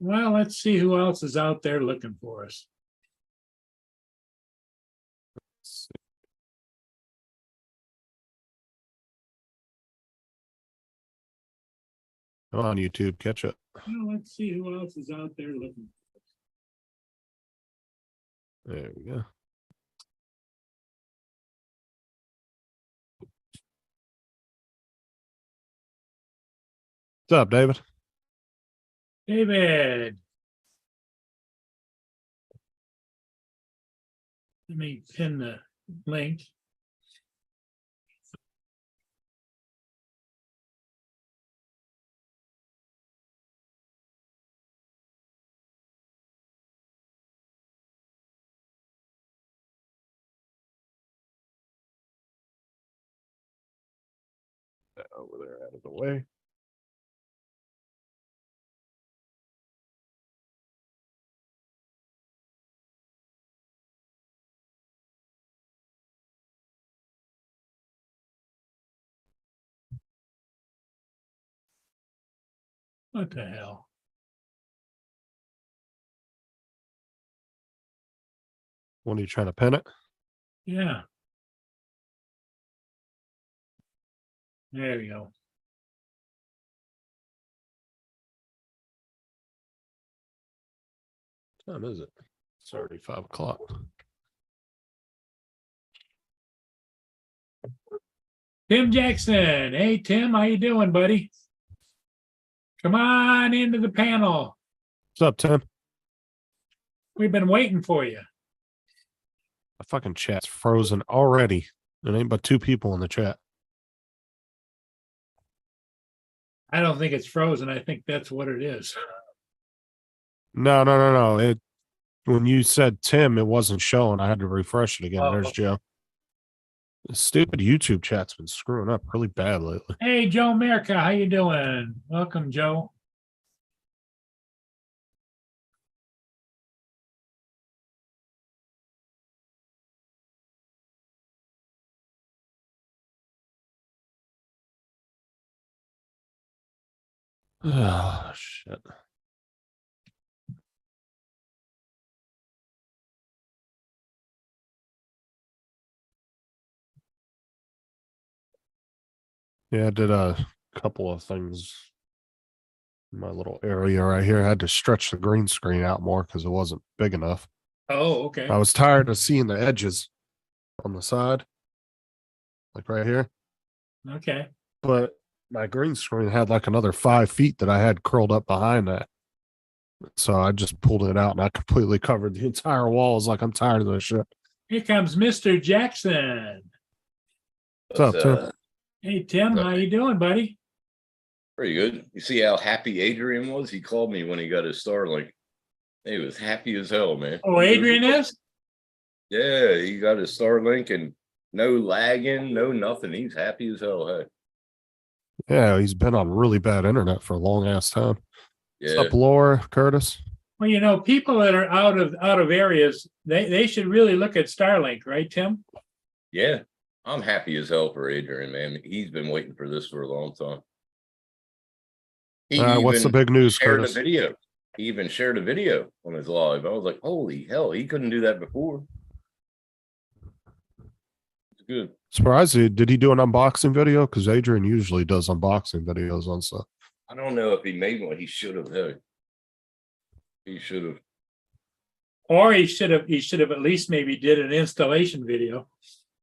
Well, let's see who else is out there looking for us. Come on, YouTube, catch up. Well, let's see who else is out there looking. There we go. What's up, David? David. Let me pin the link. Over there, out of the way. What the hell? When are you trying to pin it? Yeah. There we go. What time is it? It's already 5 o'clock. Tim Jackson. Hey, Tim, how you doing, buddy? Come on into the panel. What's up, Tim? We've been waiting for you. The fucking chat's frozen already. There ain't but 2 people in the chat. I don't think it's frozen. I think that's what it is. No. It when you said Tim, it wasn't showing. I had to refresh it again. Oh. There's Joe. The stupid YouTube chat's been screwing up really bad lately. Hey, Joe America, how you doing? Welcome, Joe. Oh shit. Yeah, I did a couple of things in my little area right here. I had to stretch the green screen out more because it wasn't big enough. Oh, okay. I was tired of seeing the edges on the side, like right here. Okay. But my green screen had like another 5 feet that I had curled up behind that. So I just pulled it out and I completely covered the entire wall. It's like I'm tired of this shit. Here comes Mr. Jackson. What's up, Tim? Hey, Tim, how you doing, buddy? Pretty good. You see how happy Adrian was? He called me when he got his Starlink. He was happy as hell, man. Oh, Adrian is? Yeah, he got his Starlink and no lagging, no nothing. He's happy as hell. Hey. Yeah, he's been on really bad internet for a long ass time. Yeah. What's up, Laura, Curtis? Well, you know, people that are out of areas, they should really look at Starlink, right, Tim? Yeah. I'm happy as hell for Adrian, man. He's been waiting for this for a long time. What's the big news, shared Curtis? a video. He even shared a video on his live. I was like, holy hell, he couldn't do that before. It's good. Surprised did he do an unboxing video? Because Adrian usually does unboxing videos on stuff. I don't know if he made one. He should have. Hey. He should have. Or he should have at least maybe did an installation video.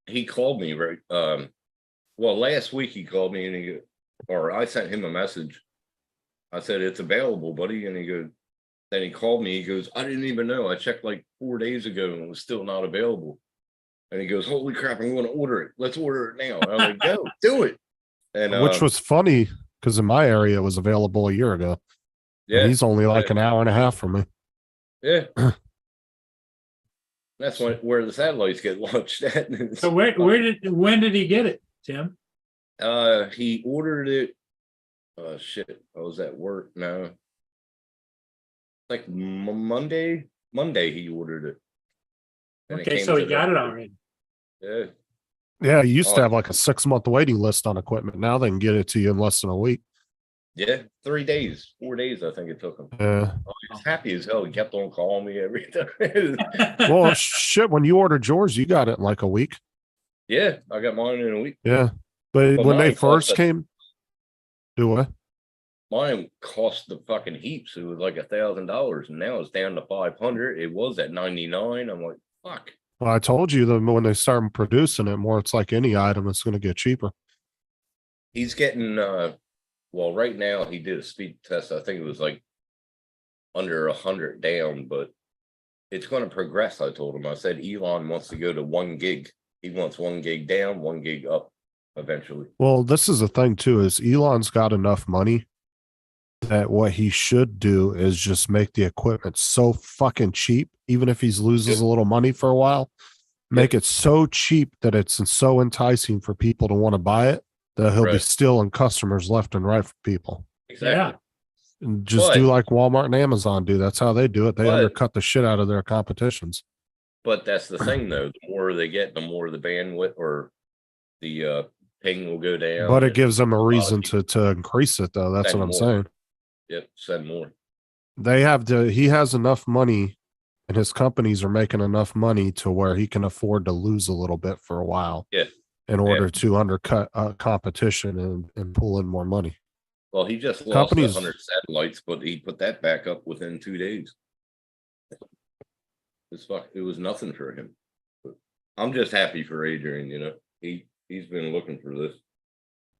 He called me right. Well, last week he called me and or I sent him a message. I said it's available, buddy, and he goes. Then he called me. He goes, I didn't even know. I checked like 4 days ago and it was still not available. And he goes, holy crap, I'm going to order it. Let's order it now. I was like, go, do it. And which was funny because in my area it was available a year ago. Yeah, and he's only like an hour and a half from me. Yeah. That's where the satellites get launched at. So when did he get it, Tim? He ordered it. Shit. I was at work. No. Like Monday he ordered it. And Okay, so he got it already. Yeah. Yeah, he used to have like a 6-month waiting list on equipment. Now they can get it to you in less than a week. Yeah, 3 days, 4 days, I think it took him. Yeah. He was happy as hell. He kept on calling me every time. Well, shit. When you ordered yours, you got it in like a week. Yeah, I got mine in a week. Yeah. But But when they mine cost first came, do what? Mine cost the fucking heaps. It was like $1,000, and now it's down to 500. It was at 99. I'm like, fuck. Well, I told you that when they start producing it more, it's like any item, it's going to get cheaper. He's getting well, right now he did a speed test. I think it was like under 100 down, but it's going to progress. I told him. I said Elon wants to go to 1 gig. He wants 1 gig down, 1 gig up eventually. Well, this is the thing too, is Elon's got enough money that what he should do is just make the equipment so fucking cheap, even if he's loses Yep. a little money for a while, make it so cheap that it's so enticing for people to want to buy it that he'll be Right. stealing customers left and right from people. Exactly. And just do But- like Walmart and Amazon do. That's how they do it. They But- undercut the shit out of their competitions. But that's the thing, though. The more they get, the more the bandwidth or the ping will go down. But it and- gives them a lot of reason people to increase it though. That's spend what I'm more. saying. Yep, send more. They have to, he has enough money and his companies are making enough money to where he can afford to lose a little bit for a while. Yeah. In order to undercut competition and pull in more money. Well, he just lost Companies- 100 satellites, but he put that back up within 2 days. It was nothing for him. But I'm just happy for Adrian. You know, he's been looking for this.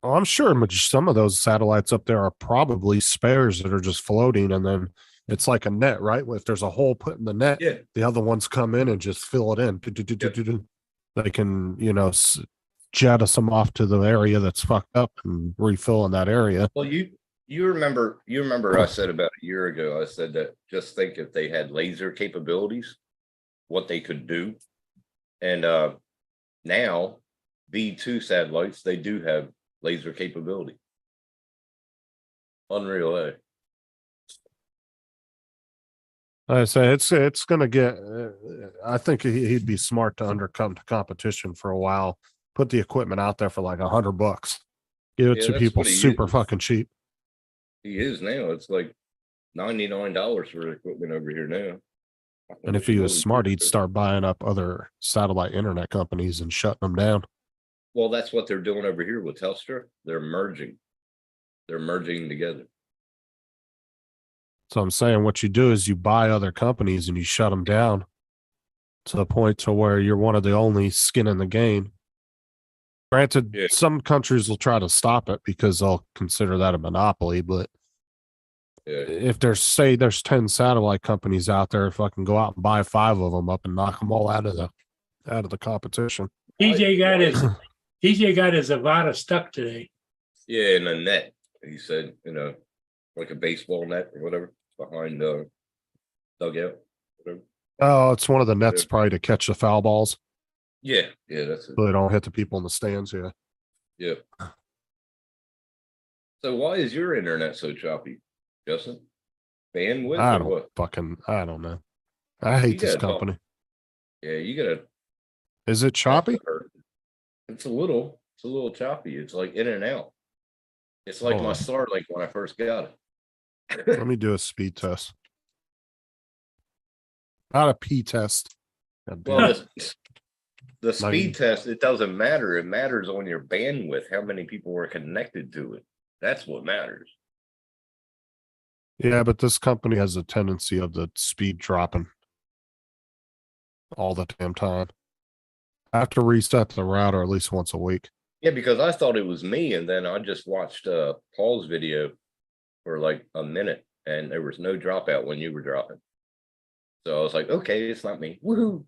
Well, I'm sure some of those satellites up there are probably spares that are just floating and then it's like a net, right? If there's a hole put in the net, Yeah, the other ones come in and just fill it in. They can, jettison them off to the area that's fucked up and refill in that area. well, you remember I said about a year ago, I said that just think if they had laser capabilities, what they could do. And now V2 satellites, they do have laser capability. Unreal, eh? I say it's going to get. I think he'd be smart to undercome the competition for a while. Put the equipment out there for like $100. Give it Yeah, to that's people what he super is. fucking cheap. He is now. It's like $99 for equipment over here now. And if he was smart, he'd start buying up other satellite internet companies and shutting them down. Well, that's what they're doing over here with Telstra. They're merging. They're merging together. So I'm saying what you do is you buy other companies and you shut them down to the point to where you're one of the only skin in the game. Granted, Yeah. some countries will try to stop it because they'll consider that a monopoly. But Yeah. if there's 10 satellite companies out there, if I can go out and buy 5 of them up and knock them all out of the competition. TJ got his Avata stuck today. Yeah, in a net. He said, like a baseball net or whatever behind the dugout. Whatever. Oh, it's one of the nets probably to catch the foul balls Yeah, that's it. so they don't hit the people in the stands. Yeah. Yeah. So why is your internet so choppy, Justin? Bandwidth I or don't what? I don't know. I hate this gotta talk. company. Yeah, you gotta. Is it choppy? It's a little choppy. It's like in and out. It's like Hold my on. Starlink when I first got it. Let me do a speed test. Not a P test. God damn Well, it. the speed test, it doesn't matter. It matters on your bandwidth, how many people are connected to it. That's what matters. Yeah, but this company has a tendency of the speed dropping all the damn time. I have to reset the router at least once a week. Yeah, because I thought it was me, and then I just watched Paul's video for like a minute, and there was no dropout when you were dropping. So I was like, okay, it's not me. Woohoo!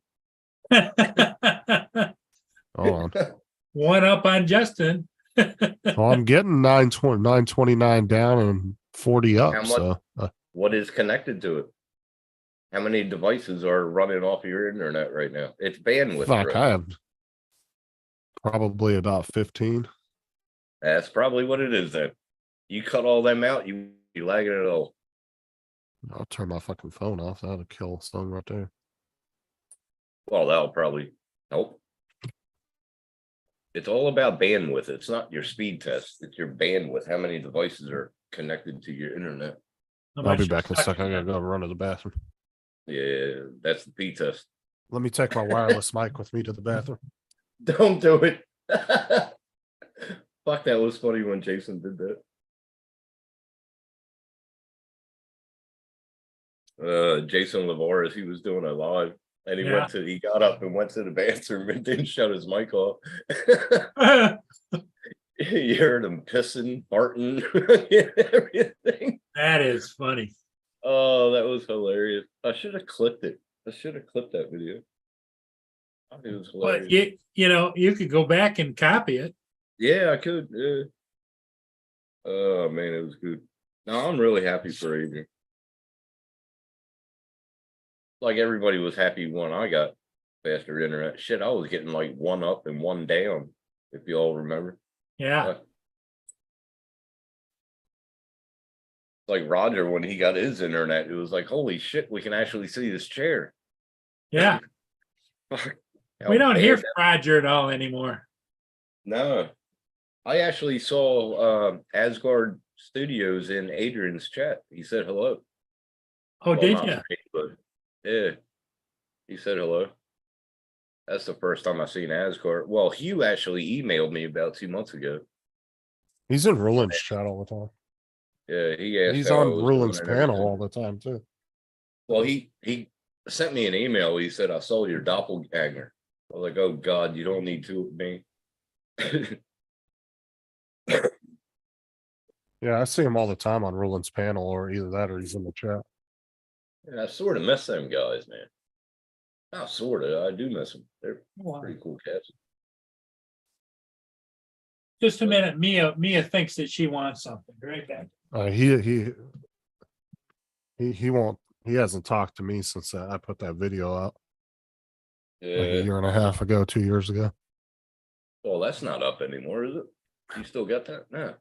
Hold on. One up on Justin. Well, I'm getting 929 down and 40 up. How much? So What is connected to it? How many devices are running off of your internet right now? It's bandwidth. fuck, bro. I have probably about 15. That's probably what it is then. You cut all them out, you lagging it all. I'll turn my fucking phone off. That'll kill something right there. Well, that'll probably help. It's all about bandwidth. It's not your speed test. It's your bandwidth. How many devices are connected to your internet. How I'll be much back in a suck- second. I gotta go run to the bathroom. Yeah, that's the P test. Let me take my wireless mic with me to the bathroom. Don't do it. Fuck, that was funny when Jason did that. Jason Lavoris, he was doing a live and he got up and went to the bathroom and didn't shut his mic off. You heard him pissing, farting, everything. That is funny. Oh, that was hilarious. I should have clipped it. I should have clipped that video. It was hilarious. But you could go back and copy it. Yeah, I could. Yeah. Oh man, it was good. No, I'm really happy for Adrian. Like everybody was happy when I got faster internet. Shit, I was getting like one up and one down, if you all remember. Yeah. Like Roger, when he got his internet, it was like, holy shit, we can actually see this chair. Yeah. Fuck. We don't hear How from Roger at all anymore. No. I actually saw Asgard Studios in Adrian's chat. He said hello. Oh, Well, did not you? me, but yeah. He said hello. That's the first time I've seen Asgard. Well, Hugh actually emailed me about 2 months ago. He's in Ruland's chat all the time. Yeah, he asked. He's how I on was Ruland's doing and panel everything. all the time too. Well, he sent me an email. He said, I saw your doppelganger. I was like, oh God, you don't need two of me. Yeah, I see him all the time on Ruland's panel, or either that or he's in the chat. And I sort of miss them guys, man. Not sort of, I do miss them. They're pretty cool cats. Just a minute. Mia thinks that she wants something. Right back. He won't. He hasn't talked to me since I put that video out like a Yeah. year and a half ago, 2 years ago. Well, that's not up anymore, is it? You still got that? No.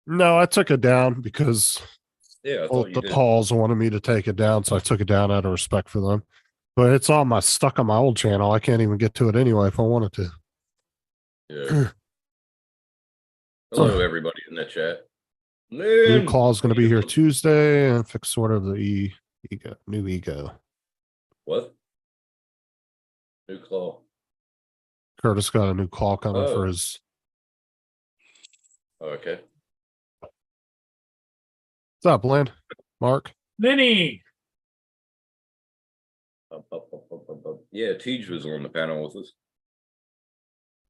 No, I took it down because Yeah, I both thought you the did. Pauls wanted me to take it down, so I took it down out of respect for them. But it's on stuck on my old channel. I can't even get to it anyway if I wanted to. Yeah. Hello, everybody in the chat. New Lynn! call is going to be here Tuesday and fix sort of the new ego. What? New claw. Curtis got a new call coming for Oh. his. Okay. What's up, Lynn? Mark? Lenny. Yeah, Tej was on the panel with us.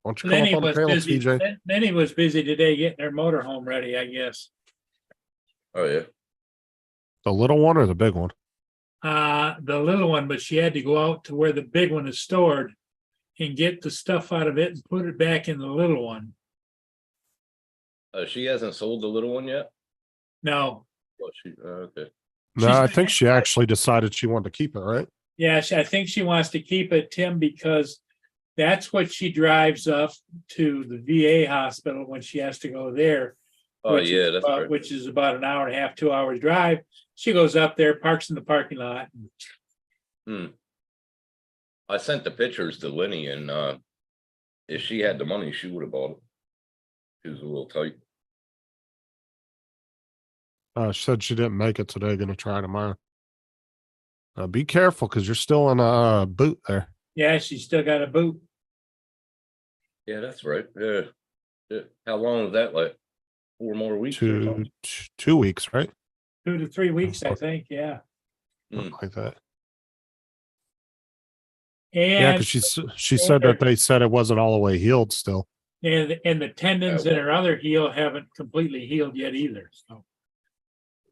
Why don't you come Lenny up on the was panel, busy. TJ? Lenny was busy today getting her motorhome ready, I guess. Oh yeah. The little one or the big one? The little one, but she had to go out to where the big one is stored and get the stuff out of it and put it back in the little one. She hasn't sold the little one yet. No. Well, okay. No, She's- I think she actually decided she wanted to keep it, right? Yeah, I think she wants to keep it, Tim, because that's what she drives up to the VA hospital when she has to go there. Oh which yeah, is that's about- right. which is about an hour and a half, 2 hours drive. She goes up there, parks in the parking lot. I sent the pictures to Lenny, and if she had the money, she would have bought it. She was a little tight. She said she didn't make it today. Going to try tomorrow. Be careful because you're still in a boot there. Yeah, she's still got a boot. Yeah, that's right. Yeah. Yeah. How long is that? Like 4 more weeks or something? 2 weeks, right? 2 to 3 weeks, I think. Yeah. Something like that. And Yeah, because she said that they said it wasn't all the way healed still. and the tendons in her other heel haven't completely healed yet either. So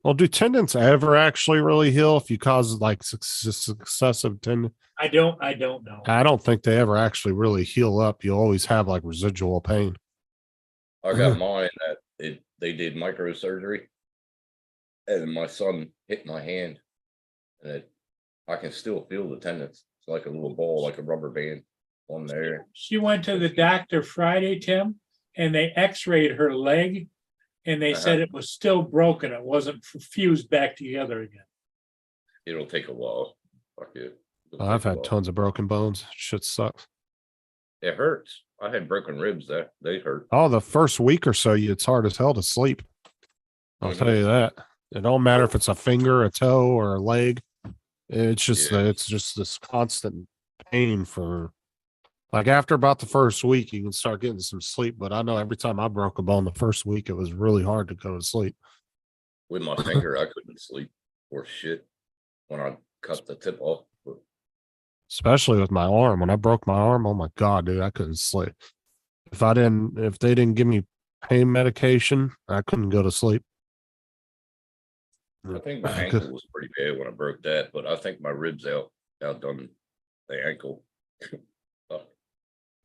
Well, do tendons ever actually really heal if you cause like successive tendon? I don't know. I don't think they ever actually really heal up. You always have like residual pain. I got mine that they did microsurgery, and my son hit my hand, and I can still feel the tendons. It's like a little ball, like a rubber band on there. She went to the doctor Friday, Tim, and they x-rayed her leg, and they said it was still broken. It wasn't fused back together again. It'll take a while. Fuck it. It'll I've take a had while. tons of broken bones. Shit sucks. It hurts. I had broken ribs. They hurt. Oh, the first week or so, it's hard as hell to sleep. I'll tell you that. It don't matter if it's a finger, a toe, or a leg. It's just Yeah. it's just this constant pain for like after about the first week, you can start getting some sleep. But I know every time I broke a bone the first week, it was really hard to go to sleep. With my finger, I couldn't sleep or shit when I cut the tip off. But Especially with my arm. When I broke my arm, oh my god, dude, I couldn't sleep. If they didn't give me pain medication, I couldn't go to sleep. I think my ankle was pretty bad when I broke that, but I think my ribs outdone the ankle.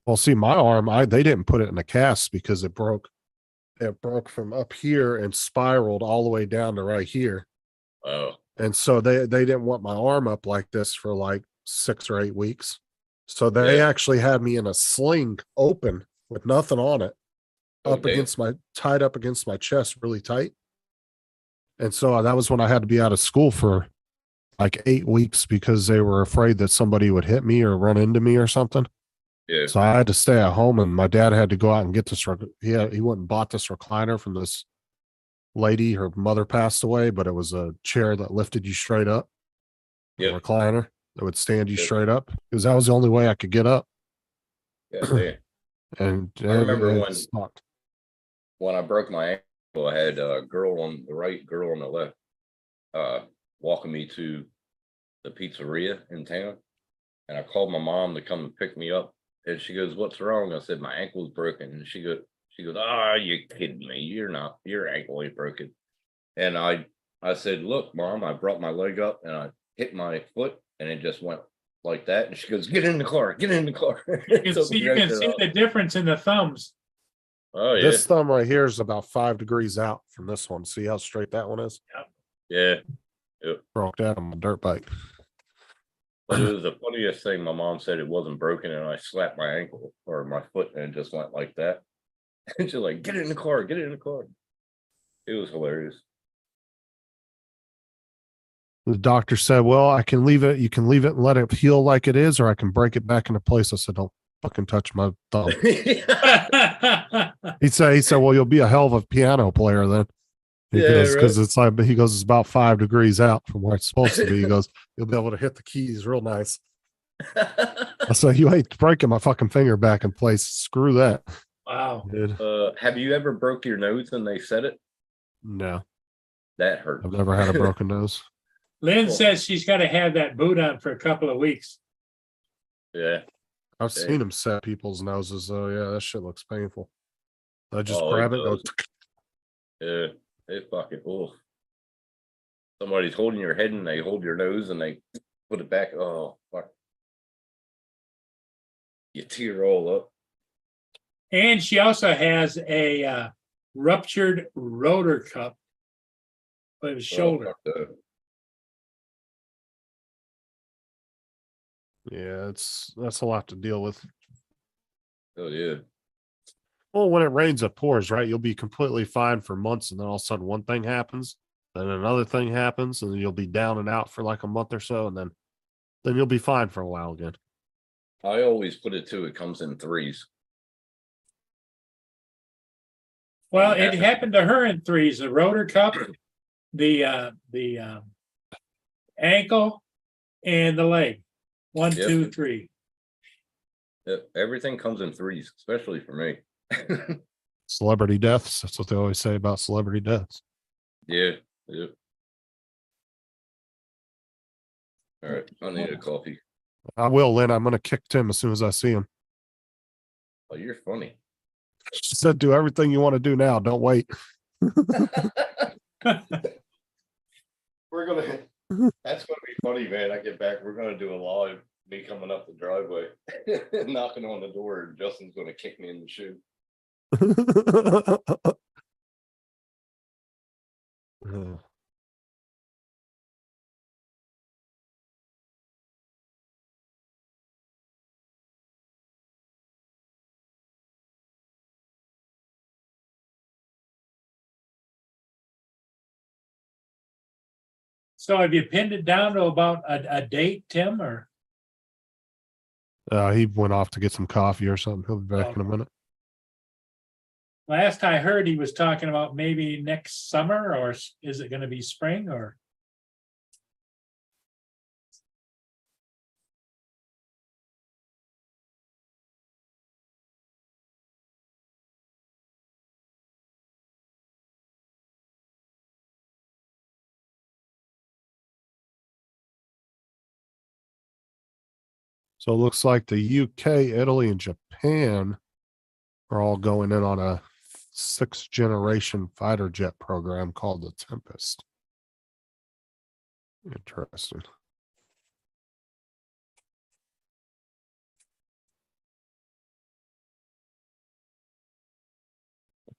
Well, see, my arm, they didn't put it in a cast because it broke. It broke from up here and spiraled all the way down to right here. Oh, And so they didn't want my arm up like this for like 6 or 8 weeks. So they Yeah. actually had me in a sling open with nothing on it, Oh, up damn. against tied up against my chest really tight. And so that was when I had to be out of school for like 8 weeks because they were afraid that somebody would hit me or run into me or something. Yeah. So I had to stay at home, and my dad had to go out and get this. He went and bought this recliner from this lady. Her mother passed away, but it was a chair that lifted you straight up. Yeah. A recliner that would stand you Yeah. straight up because that was the only way I could get up. Yeah. Damn. And I remember it sucked. when I broke my ankle, I had a girl on the right, girl on the left, walking me to the pizzeria in town. And I called my mom to come and pick me up. And she goes, "What's wrong?" I said, "My ankle's broken." And she goes, "Ah, you kidding me? You're not, your ankle ain't broken." And I said, "Look, Mom, I brought my leg up and I hit my foot and it just went like that." And she goes, "Get in the car, get in the car." You can see the difference in the thumbs. Oh, yeah. This thumb right here is about 5 degrees out from this one. See how straight that one is? Yeah. Broke that on my dirt bike. But it was the funniest thing. My mom said it wasn't broken, and I slapped my ankle or my foot, and it just went like that. And she's like, "Get in the car, get in the car." It was hilarious. The doctor said, "Well, I can leave it. You can leave it and let it heal like it is, or I can break it back into place." I said, "Don't fucking touch my thumb." He said, "Well, you'll be a hell of a piano player then." Because it's like, he goes, "It's about 5 degrees out from where it's supposed to be." He goes, "You'll be able to hit the keys real nice." I said, "You ain't breaking my fucking finger back in place. Screw that." Wow. Dude. Have you ever broke your nose and they said it? No, That hurt. I've never had a broken nose. Lynn says she's got to have that boot on for a couple of weeks. Yeah. I've Dang. seen him set people's noses though. Yeah, that shit looks painful. I just Oh, grab it it. Go, does. Yeah. It fucking somebody's holding your head and they hold your nose and they put it back. Oh, fuck. You tear all up. And she also has a ruptured rotor cup by his shoulder. Oh, fuck yeah, that's a lot to deal with. oh, yeah. Well, when it rains, it pours, right? You'll be completely fine for months, and then all of a sudden one thing happens, then another thing happens, and then you'll be down and out for like a month or so, and then you'll be fine for a while again. I always put it to it comes in threes. Well, it happened to her in threes: the rotor cup, the ankle, and the leg. 1, Yep. 2, 3. Everything comes in threes, especially for me. Celebrity deaths. That's what they always say about celebrity deaths. Yeah. Yeah. All right. I need a coffee. I will, Lynn. I'm going to kick Tim as soon as I see him. Oh, you're funny. She said, "Do everything you want to do now. Don't wait." We're gonna. That's gonna be funny, man. I get back. We're gonna do a live. Me coming up the driveway, knocking on the door, and Justin's gonna kick me in the shoe. So have you pinned it down to about a date, Tim, or? He went off to get some coffee or something. He'll be back in a minute. Last I heard, he was talking about maybe next summer, or is it gonna be spring or? So it looks like the UK, Italy, and Japan are all going in on a 6th generation fighter jet program called the Tempest. Interesting.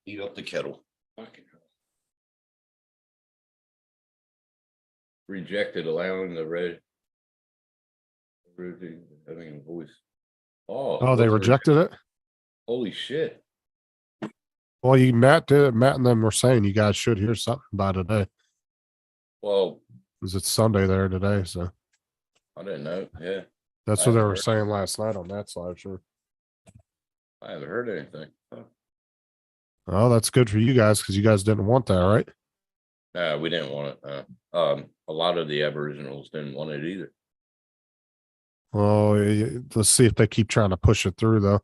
Heat up the kettle. Rejected allowing the red. Having a voice. Oh, they what's rejected it? Holy shit. Well, Matt and them were saying you guys should hear something by today. Well, Because it's Sunday there today, so I didn't know. Yeah, that's I what they haven't were heard. saying last night on that slide. Sure. I haven't heard anything. Oh, that's good for you guys because you guys didn't want that, right? No, we didn't want it. A lot of the Aboriginals didn't want it either. Oh, let's see if they keep trying to push it through, though.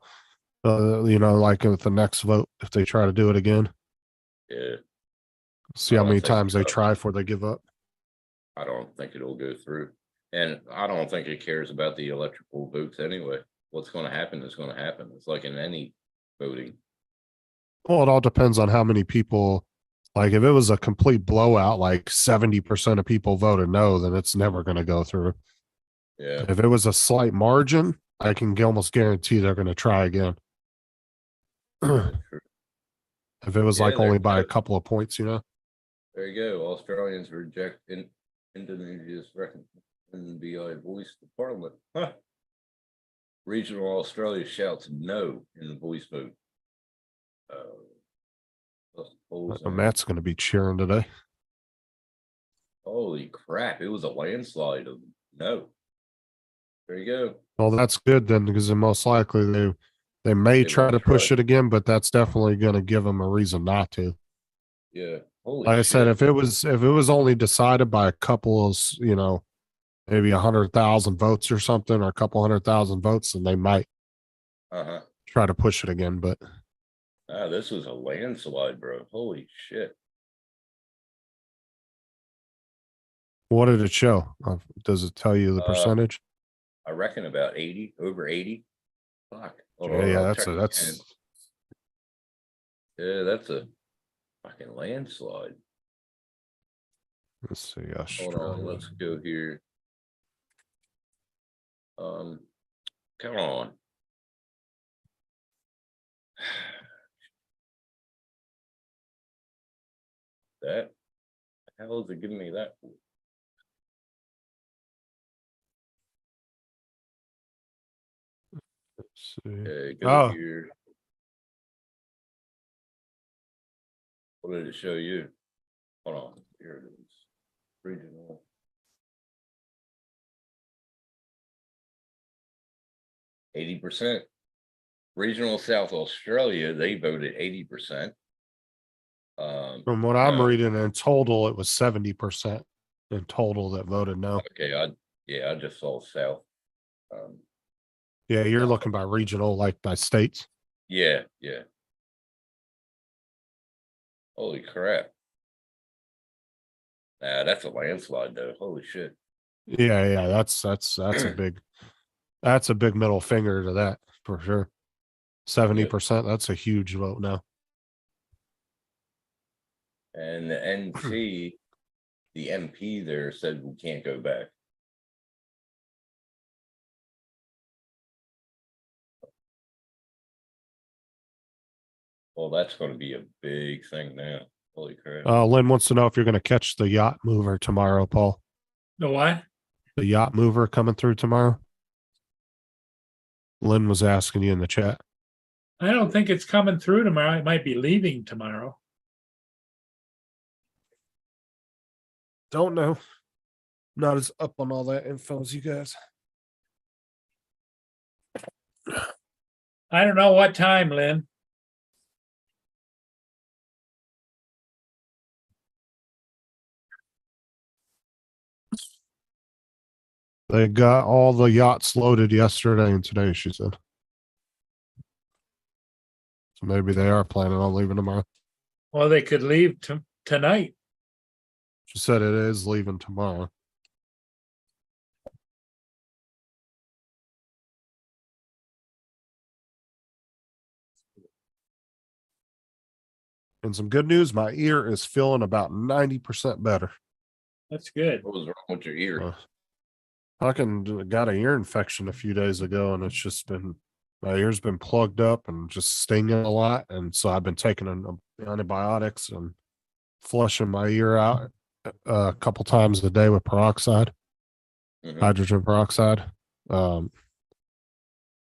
Like with the next vote, if they try to do it again, Yeah, see I how don't many think times they so. try before they give up. I don't think it'll go through. And I don't think it cares about the electrical votes anyway. What's going to happen is going to happen. It's like in any voting. Well, it all depends on how many people. Like, if it was a complete blowout, like 70% of people voted no, then it's never going to go through. Yeah. If it was a slight margin, I can almost guarantee they're going to try again. Very true. If it was Yeah, like there only you by a go. couple of points, There you go. Australians reject Indonesia's BI voice to parliament. Huh. Regional Australia shouts no in the voice vote. Matt's going to be cheering today. Holy crap. It was a landslide of no. There you go. Well, that's good then, because then most likely they may They try might to push try. it again, but that's definitely going to give them a reason not to. Yeah. Holy Like I said, shit. if it was only decided by a couple of, maybe 100,000 votes or something, or a couple 100,000 votes, then they might Uh-huh. try to push it again. But This was a landslide, bro. Holy shit. what did it show? Does it tell you the percentage? I reckon about 80, over 80. Fuck. Hold Yeah, on, yeah, I'll that's check a again. Yeah, that's a fucking landslide. let's see. Hold on, let's go here. Come on. That the hell is it giving me that for? Let's see. Okay, go Oh, here. What did it show you? Hold on, here it is. Regional. %. Regional South Australia, they voted 80%. from what I'm No. reading, in total, it was 70% in total that voted no. Okay, I just saw South. Yeah, you're No. looking by regional, like by states. Yeah. Holy crap. Nah, that's a landslide though. Holy shit. Yeah, that's a big middle finger to that for sure. 70%, that's a huge vote now. And the NT, the MP there said we can't go back. Well, that's going to be a big thing now. Holy crap. Lynn wants to know if you're going to catch the yacht mover tomorrow, Paul. The what? The yacht mover coming through tomorrow. Lynn was asking you in the chat. I don't think it's coming through tomorrow. It might be leaving tomorrow. Don't know. Not as up on all that info as you guys. I don't know what time, Lynn. They got all the yachts loaded yesterday and today, she said. So maybe they are planning on leaving tomorrow. Well, they could leave tonight. She said it is leaving tomorrow. And some good news, my ear is feeling about 90% better. That's good. What was wrong with your ear? Fucking got an ear infection a few days ago, and it's just been, my ear's been plugged up and just stinging a lot. And so I've been taking antibiotics and flushing my ear out a couple times a day with peroxide, hydrogen peroxide. And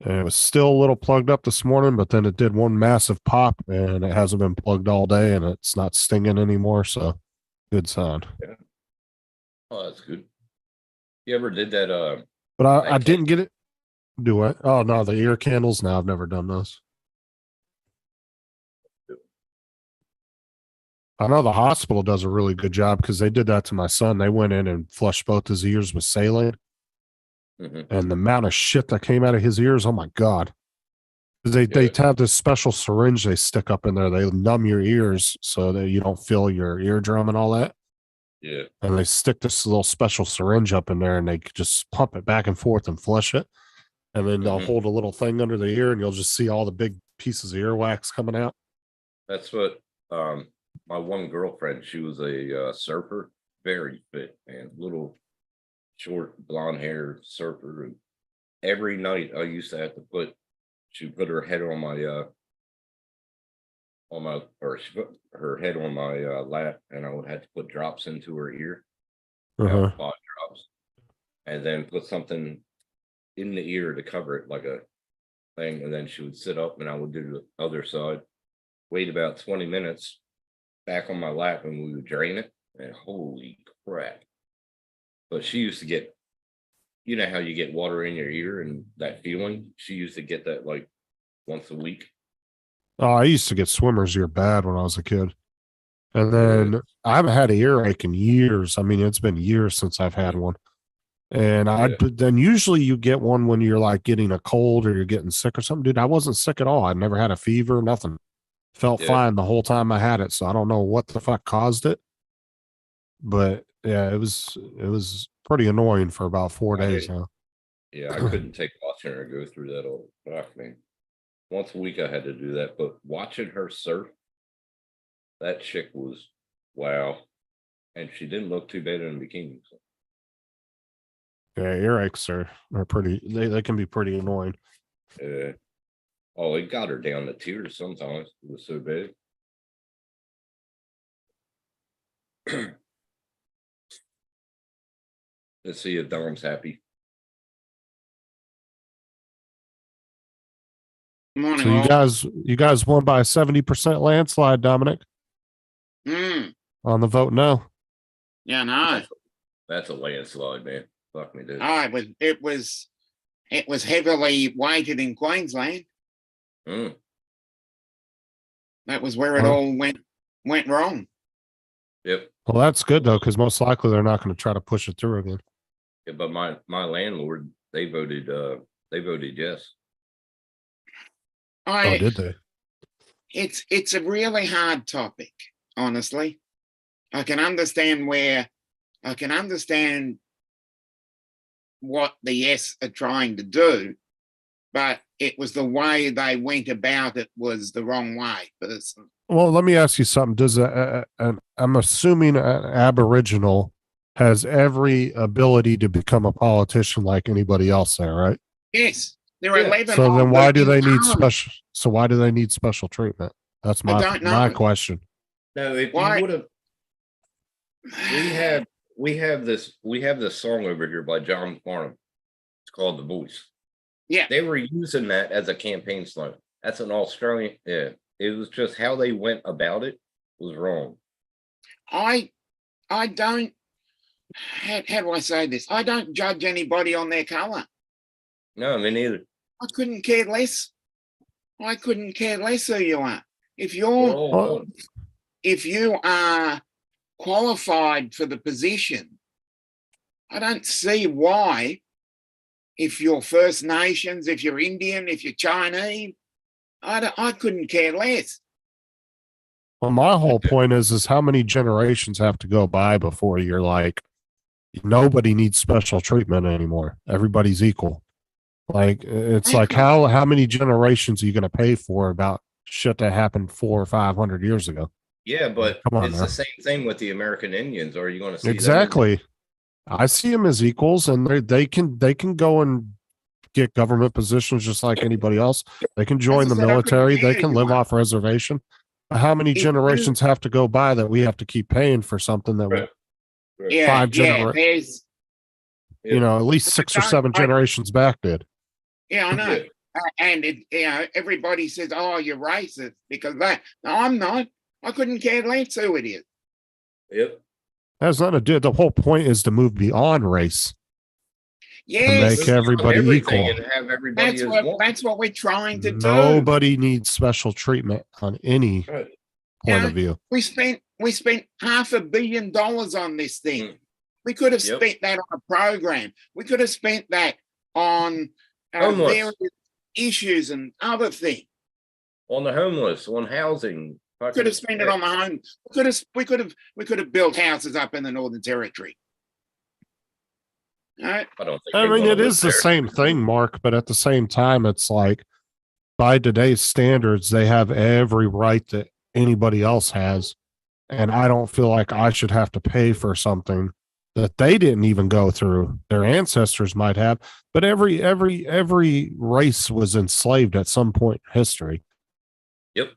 it was still a little plugged up this morning, but then it did one massive pop and it hasn't been plugged all day and it's not stinging anymore. So good sign. Yeah. Oh, that's good. You ever did that? But I didn't get it. Do it. Oh no, the ear candles. No, I've never done those. I know the hospital does a really good job because they did that to my son. They went in and flushed both his ears with saline. And the amount of shit that came out of his ears, oh my God. They have this special syringe they stick up in there. They numb your ears so that you don't feel your eardrum and all that. Yeah. And they stick this little special syringe up in there and they just pump it back and forth and flush it. And then they'll hold a little thing under the ear and you'll just see all the big pieces of earwax coming out. That's what my one girlfriend, she was a surfer, very fit, man, little short blonde hair surfer. And every night I used to have to she put her head on my she put her head on my lap, and I would have to put drops into her ear, 5 drops, and then put something in the ear to cover it like a thing, and then she would sit up and I would do the other side, wait about 20 minutes, back on my lap, and we would drain it, and holy crap. But she used to get, you know how you get water in your ear and that feeling? She used to get that like once a week. Oh, I used to get swimmer's ear bad when I was a kid. And then I haven't had an earache in years. I mean, it's been years since I've had one. And then usually you get one when you're like getting a cold or you're getting sick or something. Dude, I wasn't sick at all. I never had a fever, nothing. Felt fine the whole time I had it. So I don't know what the fuck caused it. But yeah, it was pretty annoying for about 4 days now. Yeah, I couldn't take watching her go through that old fuck, man. Once a week I had to do that, but watching her surf, that chick was wow. And she didn't look too bad in a bikini. So. Yeah, earaches are pretty, they can be pretty annoying. Oh, it got her down to tears sometimes. It was so bad. Let's see if Dom's happy. Morning, so you guys won by a 70% landslide, Dominic. On the vote no. Yeah, no. That's a landslide, man. Fuck me, dude. Oh, it was heavily weighted in Queensland. That was where it all went wrong. Yep. Well, that's good though, because most likely they're not going to try to push it through again. Yeah, but my landlord, they voted yes. Oh, did they? It's a really hard topic, honestly. I can understand what the yes are trying to do, but it was the way they went about it was the wrong way. Well, let me ask you something. Does I'm assuming an Aboriginal has every ability to become a politician like anybody else there, right? Yes. There are 11. So then why do they need special? So why do they need special treatment? That's my question. No, if you would have, we have this song over here by John Farnham. It's called The Voice. Yeah, they were using that as a campaign slogan. That's an Australian. Yeah, it was just how they went about it was wrong. I don't. How do I say this? I don't judge anybody on their color. No, me neither. I couldn't care less. I couldn't care less who you are. If you are qualified for the position, I don't see why if you're First Nations, if you're Indian, if you're Chinese. I couldn't care less. Well, my whole point is how many generations have to go by before you're like, nobody needs special treatment anymore. Everybody's equal. Like it's like how many generations are you going to pay for about shit that happened 400 or 500 years ago? Yeah, but Come on it's now. the same thing with the American Indians. Are you going to see them as- Exactly. I see them as equals, and they can go and get government positions just like anybody else. They can join the As I said, I couldn't military. They care can live anymore. off reservation. How many generations have to go by that we have to keep paying for something that Right. Yeah, five yeah. genera- There's you know, at least 6 or 7 generations back did. Yeah, I know. Yeah. And it, everybody says, "Oh, you're racist because that." No, I'm not. I couldn't care less who it is. Yep. That's not a do. The whole point is to move beyond race. Yes, make everybody Everything equal. and have everybody as one. that's what we're trying to do. Nobody needs special treatment on any Right. point Yeah. of view. We spent $500 million on this thing. Mm. We could have Yep. spent that on a program. We could have spent that on Homeless. various issues and other things. On the homeless, on housing. We could have spent it on the home. We could have built houses up in the Northern Territory. Right? I don't think I they mean, wanna it live is the there. same thing, Mark, but at the same time, it's like by today's standards, they have every right that anybody else has. And I don't feel like I should have to pay for something that they didn't even go through. Their ancestors might have, but every race was enslaved at some point in history. Yep.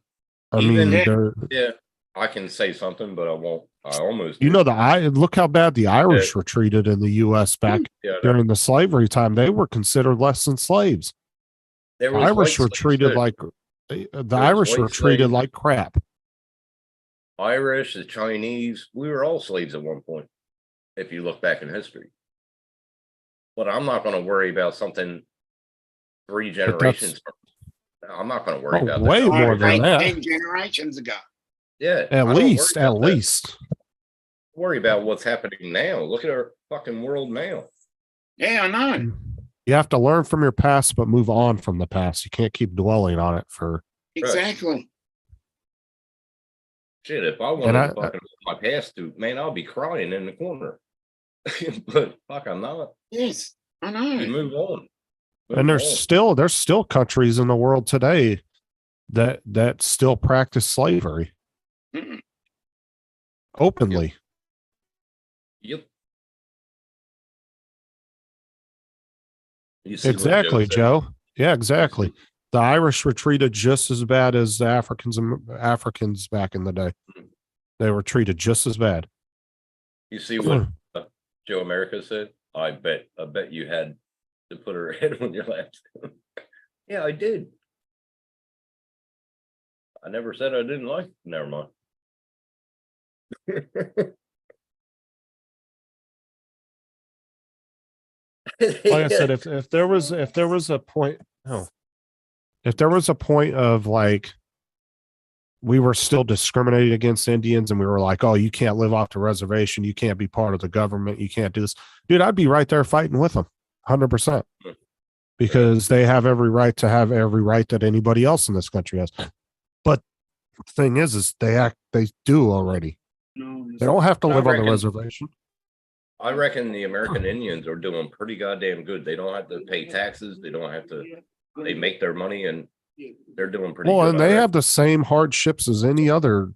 I Even mean, if- they're, Yeah, I can say something, but I won't. I almost. you know, look how bad the Irish were treated in the U.S. back Yeah, during the slavery time. They were considered less than slaves. there The was Irish white were slaves treated too. like the Irish white were treated slaves. like crap. Irish, the Chinese. We were all slaves at one point. If you look back in history, but I'm not going to worry about something 3 generations. I'm not going to worry Oh, about way that. more than that. 10 generations ago. Yeah, At least. Worry about what's happening now. Look at our fucking world now. Yeah, I know. You have to learn from your past, but move on from the past. You can't keep dwelling on it for. Exactly. Shit, if I wanted to fucking my past to, man, I'll be crying in the corner. But fuck, I'm not. Yes, I You know. move on. And there's still countries in the world today that still practice slavery Mm-mm. openly. Yep. You see what Exactly, said. Joe. Yeah, exactly. The Irish were treated just as bad as the Africans back in the day. They were treated just as bad. You see what Joe America said? I bet you had to put her head on your lap. Yeah, I did. I never said I didn't like. Never mind. Like I said, if there was a point, if there was a point of like we were still discriminating against Indians and we were like, oh, you can't live off the reservation, you can't be part of the government, you can't do this, dude, I'd be right there fighting with them 100%, because they have every right to have every right that anybody else in this country has. But the thing is they do already. They don't have to live on the reservation. I reckon the American Indians are doing pretty goddamn good. They don't have to pay taxes. They don't have to. They make their money and they're doing pretty Well, good. and they have the same hardships as any other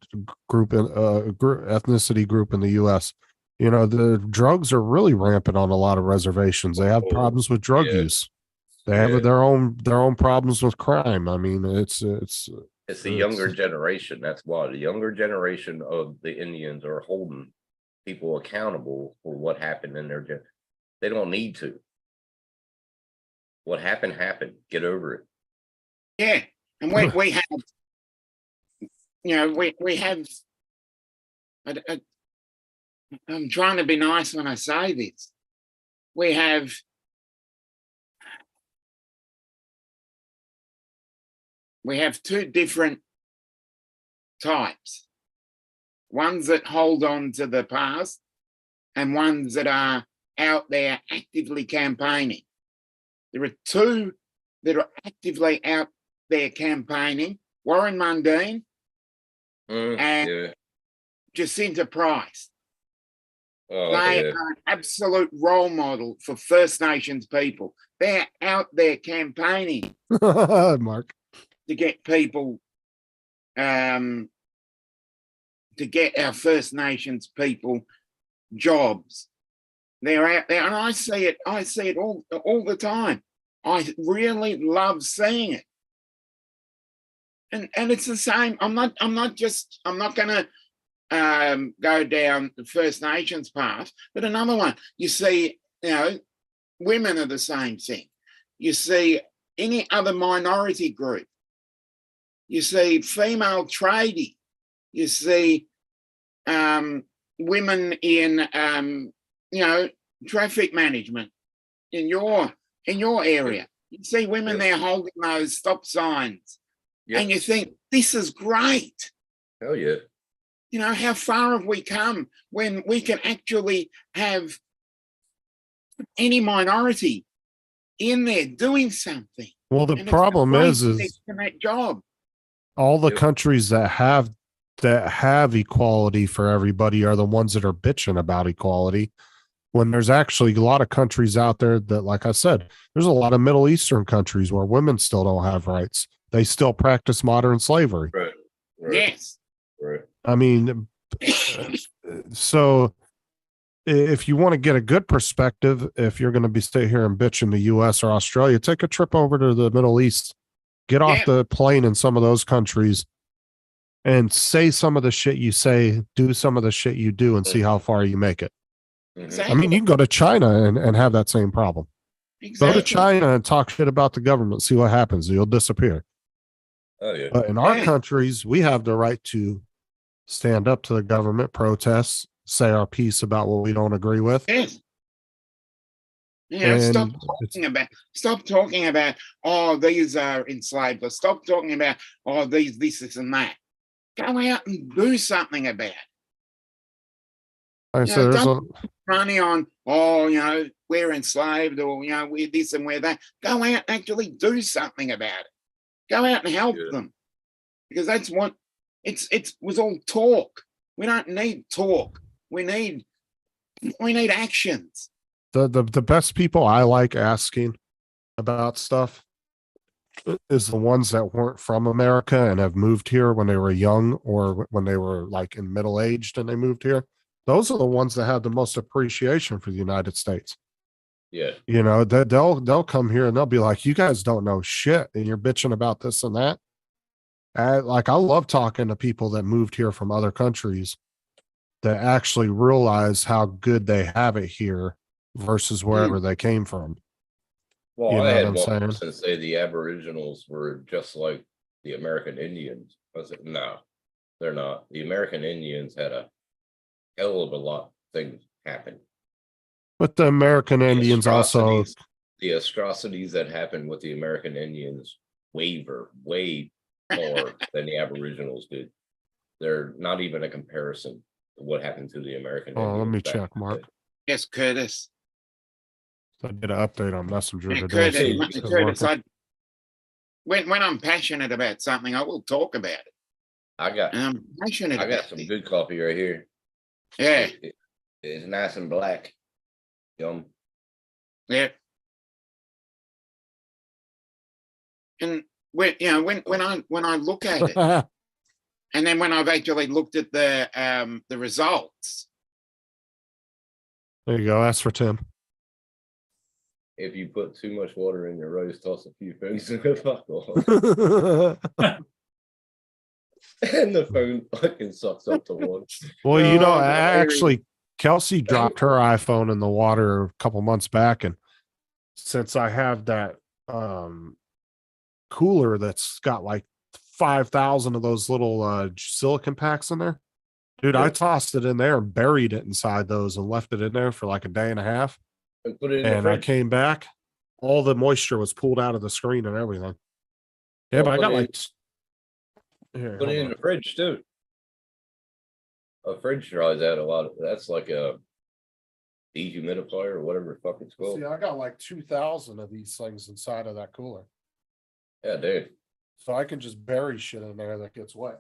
ethnicity group in the U.S. You know, the drugs are really rampant on a lot of reservations. They have problems with drug use. They have their own problems with crime. I mean, it's the younger generation. That's why the younger generation of the Indians are holding people accountable for what happened in their gen. They don't need to. What happened. Get over it. Yeah, and we have, you know, we have. I'm trying to be nice when I say this. We have two different types. Ones that hold on to the past and ones that are out there actively campaigning. There are two that are actively out there campaigning: Warren Mundine and Yeah. Jacinta Price. Oh, They yeah. are an absolute role model for First Nations people. They're out there campaigning Mark. to get people, to get our First Nations people jobs. They're out there, and I see it all the time. I really love seeing it. And it's the same. I'm not gonna go down the First Nations path, but another one. You see, women are the same thing. You see any other minority group. You see female tradie. You see women in traffic management in your area. You see women there holding those stop signs, and you think this is great. Hell yeah. How far have we come when we can actually have any minority in there doing something? Well, the And it's problem great is in that job. all the countries that have equality for everybody are the ones that are bitching about equality. When there's actually a lot of countries out there that, like I said, there's a lot of Middle Eastern countries where women still don't have rights. They still practice modern slavery. Right. Yes. Right. I mean, so if you want to get a good perspective, if you're going to stay here and bitch in the US or Australia, take a trip over to the Middle East, get off the plane in some of those countries and say some of the shit you say, do some of the shit you do, and see how far you make it. Exactly. I mean, you can go to China and have that same problem. Exactly. Go to China and talk shit about the government, see what happens. You'll disappear. Oh yeah. But in our countries, we have the right to stand up to the government, protest, say our piece about what we don't agree with. Yes. And stop talking about, oh, these are enslaved, or stop talking about, oh, these, this and that. Go out and do something about it. I said, don't put money on, oh, we're enslaved, or we're this and we're that. Go out and actually do something about it. Go out and help them, because that's what it was all talk. We don't need talk. We need actions. The best people I like asking about stuff is the ones that weren't from America and have moved here when they were young, or when they were like in middle aged and they moved here. Those are the ones that have the most appreciation for the United States. Yeah. They'll come here and they'll be like, you guys don't know shit and you're bitching about this and that. I love talking to people that moved here from other countries that actually realize how good they have it here versus wherever they came from. Well, I had one person say the Aboriginals were just like the American Indians. I said, no, they're not. The American Indians had a hell of a lot of things happen. But the American Indians also, the atrocities that happened with the American Indians waver way more than the Aboriginals did. They're not even a comparison to what happened to the American Indians. Let me check, Mark. Yes, Curtis. I did an update on Messenger today. Curtis, when I'm passionate about something, I will talk about it. I'm passionate. I got some good coffee right here. Yeah, it's nice and black. Yum. Yeah. And when I look at it, and then when I've actually looked at the results. There you go. Ask for Tim. If you put too much water in your roast, toss a few things and go fuck off. And the phone fucking sucks up the water. Well, actually, Kelsey dropped her iPhone in the water a couple months back, and since I have that cooler that's got like 5,000 of those little silicon packs in there, dude, I tossed it in there and buried it inside those and left it in there for like a day and a half. And put it in I came back, all the moisture was pulled out of the screen and everything. Yeah, but I got like. Here, put it in the fridge too. A fridge dries out a lot. That's like a dehumidifier or whatever the fuck it's called. See, I got like 2,000 of these things inside of that cooler. Yeah, dude. So I can just bury shit in there that gets wet.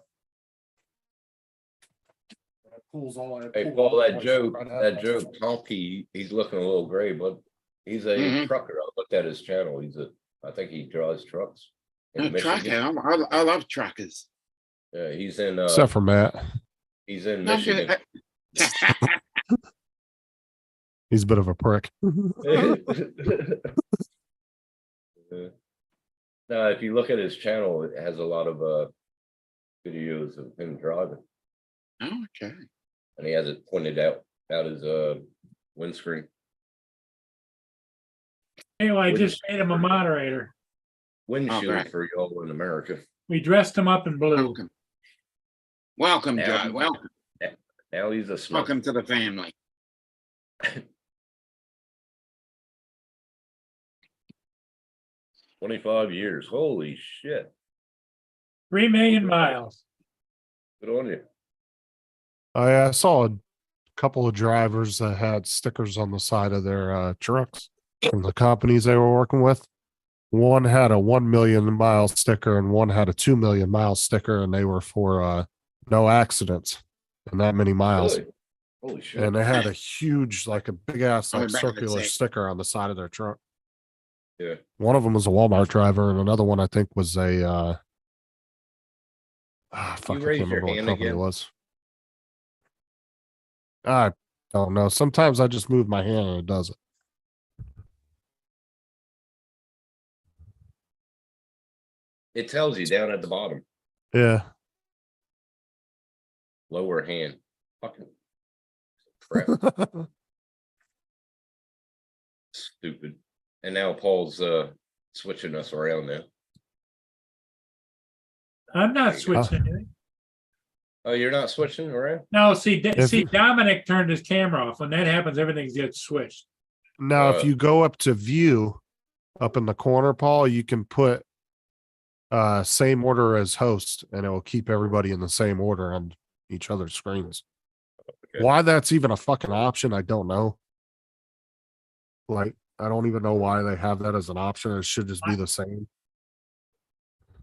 It cools all. it Hey, cools Paul, all that my Joe, shit right out. that Joe Conkey, he's looking a little gray, but he's a Mhm. trucker. I looked at his channel. I think he drives trucks in A trucker. Michigan. I love truckers. Yeah, he's in, Except for Matt. he's in Not good. Michigan. He's a bit of a prick. Yeah. Now, if you look at his channel, it has a lot of videos of him driving, Oh, okay. and he has it pointed out his windscreen. Anyway, I just made him a moderator. Windshield right. for y'all in America. We dressed him up in blue. Welcome. Welcome, Now- Joe. Welcome. Now he's a smoker. Welcome to the family. 25 years. Holy shit. 3 million miles. Good on you. I saw a couple of drivers that had stickers on the side of their trucks from the companies they were working with. One had a 1 million mile sticker and one had a 2 million mile sticker, and they were for no accidents and that many miles. Really? Holy shit. And they had a huge, like a big ass, Oh, like back in the circular day. sticker on the side of their truck. Yeah. One of them was a Walmart driver, and another one I think was a fuck, I raise can't your remember what hand company it again? was. I don't know. Sometimes I just move my hand and it does it. It tells you down at the bottom, Yeah. lower hand. Fucking crap. Stupid. And now Paul's switching us around now. I'm not switching it. Oh, you're not switching around? No, see, If you- Dominic turned his camera off. When that happens, everything gets switched. Now, if Uh, you go up to view up in the corner, Paul, you can put same order as host, and it will keep everybody in the same order on each other's screens. Okay. Why that's even a fucking option, I don't know. Like, I don't even know why they have that as an option. It should just be the same.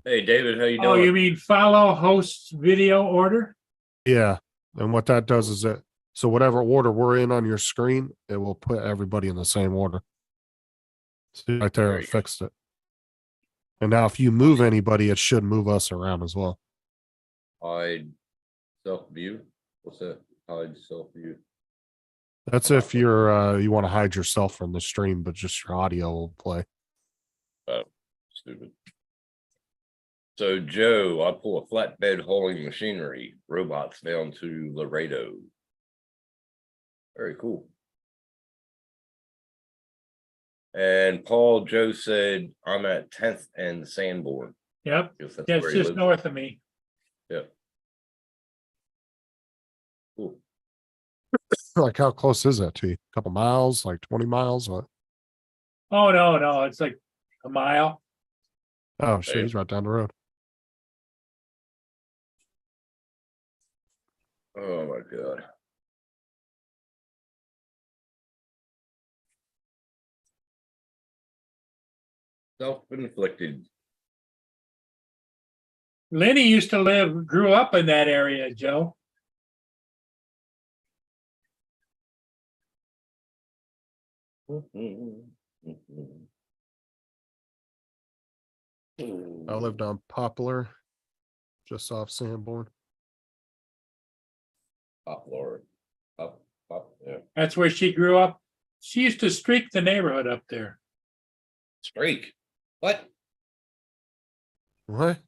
Hey, David, how you Oh, doing? you mean follow host's video order? Yeah. And what that does is that, so whatever order we're in on your screen, it will put everybody in the same order. See right there, There it you go. fixed it. And now if you move anybody, it should move us around as well. Hide self view. What's that? Hide self view. That's if you're you want to hide yourself from the stream, but just your audio will play. Stupid. So, Joe, I pull a flatbed hauling machinery robots down to Laredo. Very cool. And Paul, Joe said, I'm at 10th and Sanborn. Yep, Guess that's that's where he just lives. north of me. Yeah. Cool. Like, how close is that to you? A couple miles, like 20 miles? What? Oh, no, it's like a mile. Oh, shit, Hey. he's right down the road. Oh my God. Self-inflicted. Lenny used to grew up in that area, Joe. I lived on Poplar, just off Sanborn. Up, Lord. Up, yeah. That's where she grew up. She used to streak the neighborhood up there. Streak. What? What?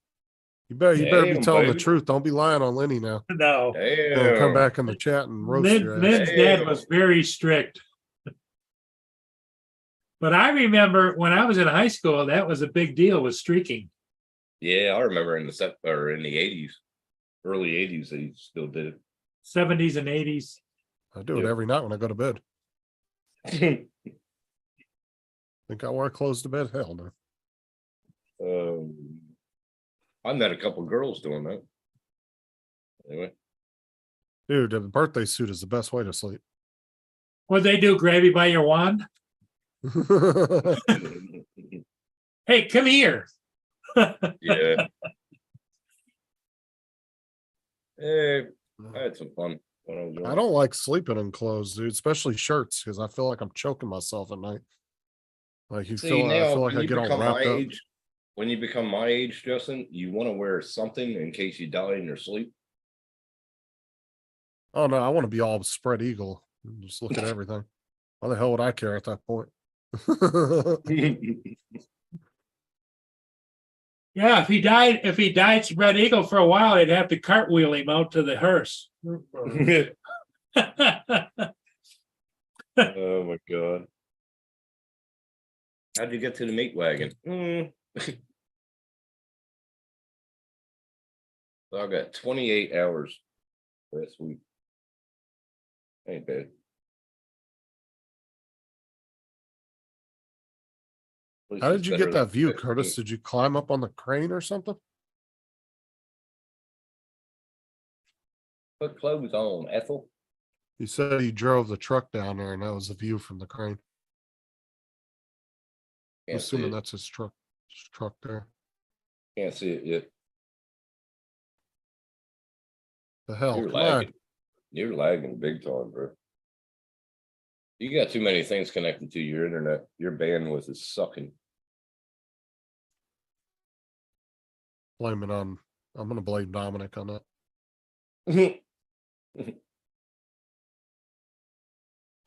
You better be Damn, telling the baby. truth. Don't be lying on Lenny now. No, Come Damn. back in the chat and roast your ass. Lynn's dad Damn. was very strict. But I remember when I was in high school, that was a big deal with streaking. Yeah, I remember in the 80s, early 80s, they still did 70s and 80s. I do it Yep. every night when I go to bed. it. Think I wear clothes to bed? Hell no. I met a couple girls doing that. Anyway, Dude, the birthday suit is the best way to sleep. What'd they do? Grab you by your wand? Hey, come here. Yeah. Hey, I had some fun when I was I young. don't like sleeping in clothes, dude, especially shirts, because I feel like I'm choking myself at night. Like I See, feel now like when I you get all become wrapped my up. age, when you become my age, Justin, you want to wear something in case you die in your sleep. Oh no, I want to be all spread eagle and just look at everything. Why the hell would I care at that point? Yeah, if he died spread eagle for a while, they'd have to cartwheel him out to the hearse. Oh my god. How'd you get to the meat wagon? So I got 28 hours this week. Ain't bad. At least How it's did you better get than that view, 15. Curtis? Did you climb up on the crane or something? Put clothes on, Ethel. You said you drove the truck down there and that was the view from the crane. I'm Can't see assuming it. that's his truck there. Can't see it yet. The hell, You're come on. lagging. You're lagging big time, bro. You got too many things connected to your internet. Your bandwidth is sucking. Blame it on, I'm gonna blame Dominic on that.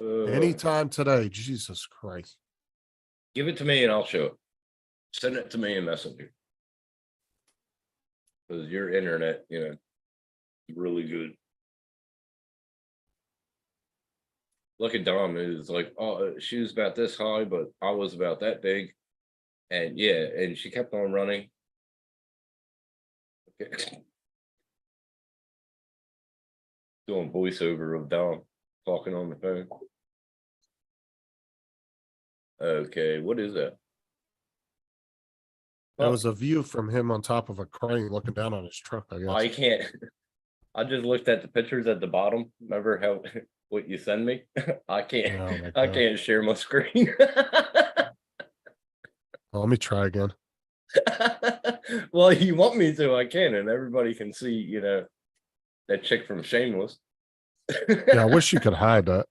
Anytime today, Jesus Christ. Give it to me and I'll show it. Send it to me in Messenger. Because your internet, is really good. Look at Dom, is like, oh, she was about this high, but I was about that big. And yeah, and she kept on running. Okay. Doing voiceover of Dom talking on the phone. Okay, what is that? That was a view from him on top of a crane looking down on his truck, I guess. I can't. I just looked at the pictures at the bottom. Remember how what you send me? I can't. Oh my I God. can't share my screen. Let me try again. Well, you want me to, I can, and everybody can see, that chick from Shameless. Yeah, I wish you could hide that.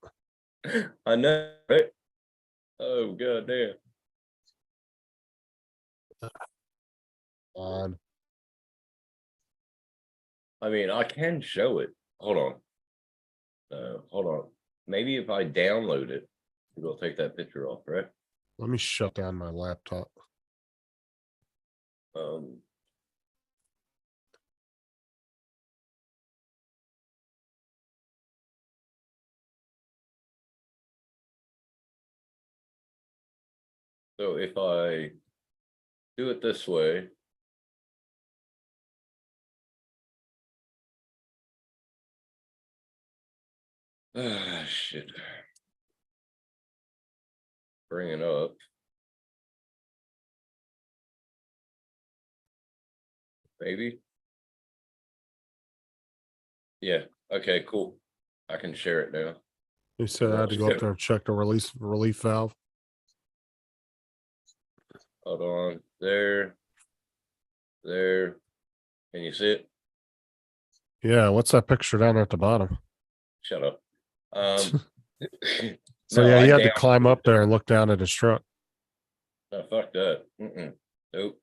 I know, right? Oh god damn. On. I mean, I can show it. Hold on. Hold on. Maybe if I download it, it'll take that picture off, right? Let me shut down my laptop. So if I do it this way. Ah, shit. Bring it up. Maybe. Yeah. Okay, cool. I can share it now. You said I had to go up there and check the relief valve. Hold on. There. Can you see it? Yeah, what's that picture down there at the bottom? Shut up. So no, yeah, I he had to climb up there and look down at his truck. No, fuck that. Nope.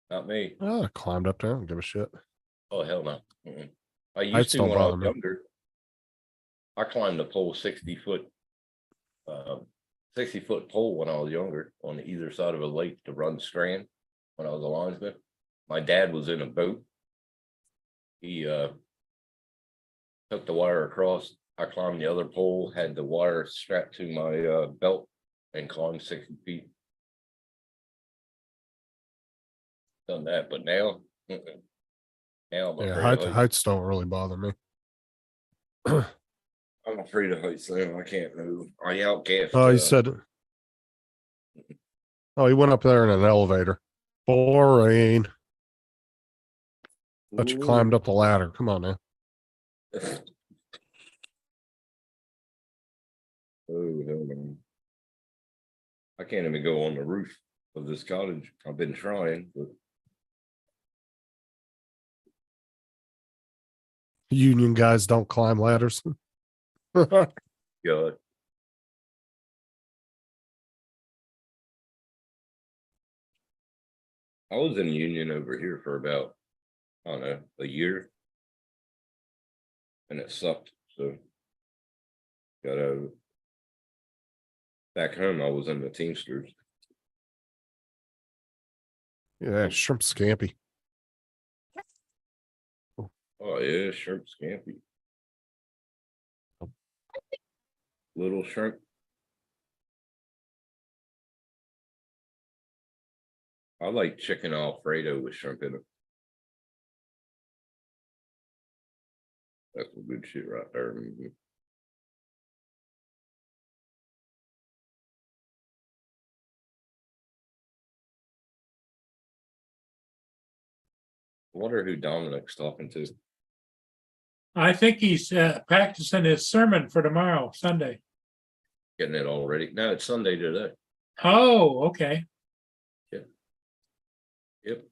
Not me. Oh, I climbed up there. I don't give a shit. Oh, hell no. I used Heights to don't when I bother was me. younger. I climbed a pole 60-foot 60-foot pole when I was younger on either side of a lake to run strand when I was a linesman. My dad was in a boat. He took the wire across. I climbed the other pole, had the wire strapped to my belt, and climbed 60 feet. Done that, but now, now I'm Yeah, afraid of heights. heights don't really bother me. I'm afraid of heights now. I can't move. I outgassed. Oh, he said. Oh, he went up there in an elevator. Boring. But you climbed up the ladder. Come on now. Oh, hell no. I can't even go on the roof of this cottage. I've been trying, but Union guys don't climb ladders. God. I was in Union over here for about, I don't know, a year. And it sucked, so. Back home, I was in the Teamsters. Yeah, shrimp scampi. Oh, yeah, shrimp scampi. Little shrimp. I like chicken Alfredo with shrimp in it. That's some good shit right there. Mhm. I wonder who Dominic's talking to. I think he's practicing his sermon for tomorrow, Sunday. Getting it all ready. No, it's Sunday today. Oh, okay. Yep.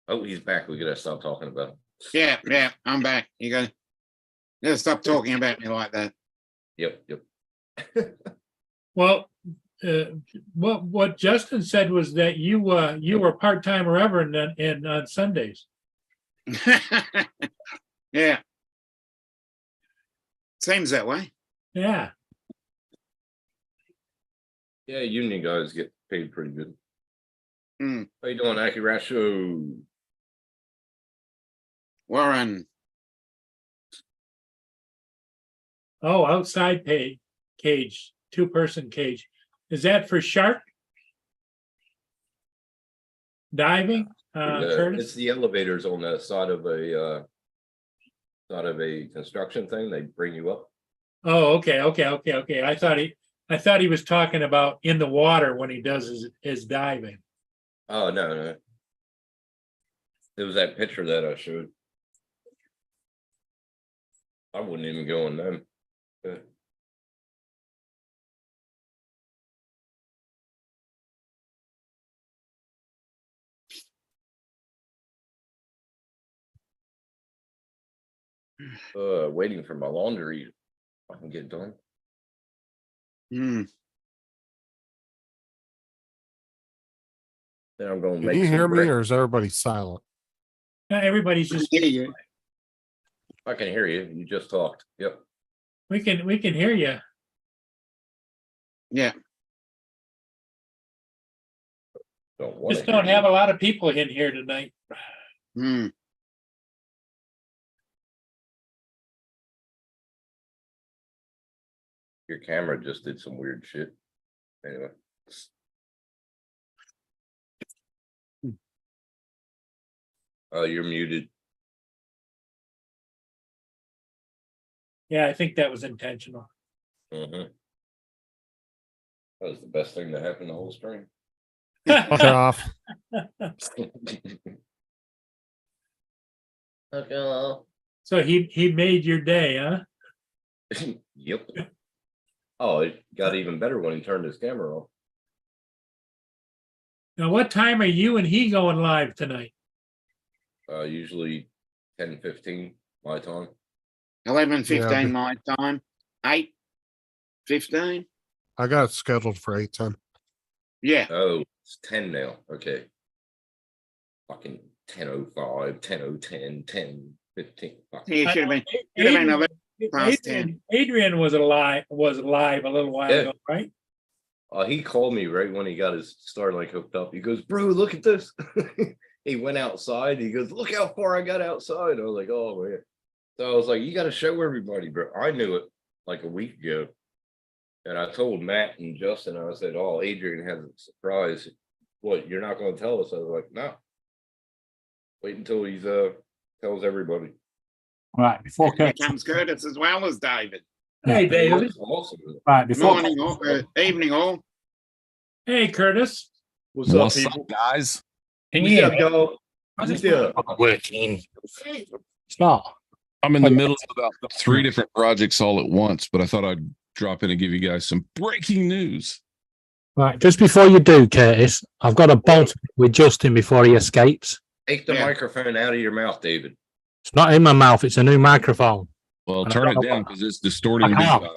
Oh, he's back. We gotta stop talking about him. Yeah, I'm back. You gotta stop talking about me like that. Yep. Well, what Justin said was that you were part-time reverend on Sundays. Yeah. Seems that way. Yeah. Yeah, union guys get paid pretty good. Hmm. How you doing, Akirasho? Warren. Oh, outside cage, 2-person cage. Is that for shark diving? Curtis? It's the elevators on the side of a construction thing. They bring you up. Oh, okay. I thought he was talking about in the water when he does his diving. Oh, no. It was that picture that I showed. I wouldn't even go on them. Waiting for my laundry. I can get done. Hmm. Then I'm going to Can make you some hear me, bread. or is everybody silent? Everybody's just, Hear you. I can hear you. You just talked. Yep. we can hear you. Yeah. Just don't have a lot of people in here tonight. Hmm. Your camera just did some weird shit. Anyway. Oh, you're muted. Yeah, I think that was intentional. Mm-hmm. That was the best thing to happen the whole stream. Fuck off. Okay. So he made your day, huh? Yep. Oh, it got even better when he turned his camera off. Now, what time are you and he going live tonight? Usually 10:15 my time. 11:15 Yeah, my time. 8:15. I got it scheduled for 8:10. Yeah. Oh, it's 10 now. Okay. Fucking 10:05, 10:10, 10:15. Fuck. He should have been. Adrian, 11 past 10. Adrian was live a little while Yeah. ago, right? He called me right when he got his Starlink hooked up. He goes, bro, look at this. He went outside. He goes, look how far I got outside. I was like, oh, man. So I was like, you got to show everybody, bro. I knew it like a week ago. And I told Matt and Justin, I said, oh, Adrian has a surprise. What, you're not going to tell us? I was like, no. Wait until he's tells everybody. Right, before Here Curtis. comes Curtis as well as David. Hey, It David. was awesome. Right, before Morning all, evening all. Hey, Curtis. What's What's up, guys? Can you hear me? dog? Working. Stop. I'm in the middle of about 3 different projects all at once, but I thought I'd drop in and give you guys some breaking news. Right, just before you do, Curtis, I've got a bolt with Justin before he escapes. Take the Yeah. microphone out of your mouth, David. It's not in my mouth, it's a new microphone. Well, And I turn don't it know down what- because it's distorting. I big can't. time.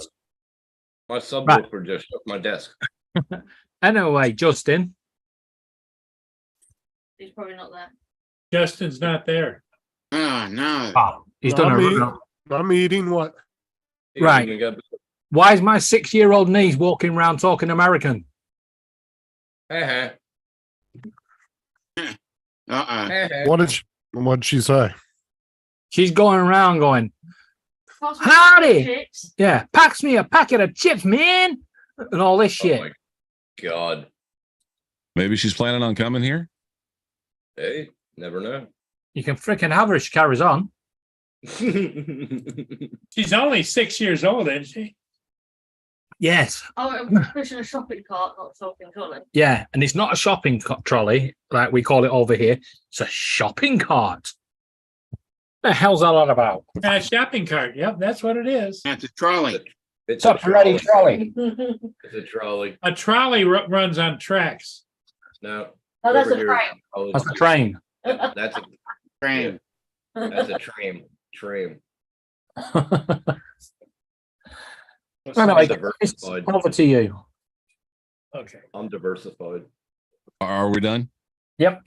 My subwoofer just shook my desk. Anyway, Justin, He's probably not there. Justin's not there. Oh no. he's No, done a me. run. I'm eating what? He Right. even got- Why is my 6-year-old niece walking around talking American? Uh-huh. Uh-oh. What'd she say? She's going around going, Pass me Howdy! chips. yeah, packs me a packet of chips, man, and all this Oh shit. my God. Maybe she's planning on coming here. Hey, never know. You can freaking have her if she carries on. She's only 6 years old, isn't she? Yes. Oh, I'm pushing a shopping cart, not a shopping trolley. Yeah, and it's not a shopping trolley like we call it over here. It's a shopping cart. The hell's that all about? A shopping cart. Yep, that's what it is. That's a trolley. It's Top ready trolley. It's a trolley. A trolley runs on tracks. No. Oh, that's over a here. train. Oh, That's a train. That's a Train. that's a tram. Tram. Anyway, I'm it's diversified. over to you. Okay, I'm diversified. Are we done? Yeah,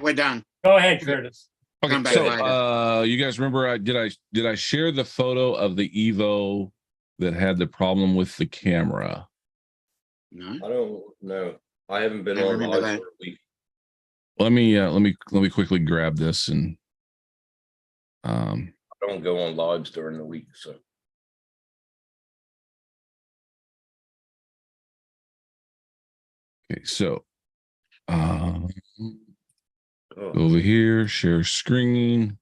we're done. go ahead, Curtis. Okay, Come back so later. you guys remember did I share the photo of the Evo that had the problem with the camera? No. I don't know. I haven't been I on remember live that. for a week. Let me quickly grab this and I don't go on lives during the week, so okay, so oh, over here, share screen.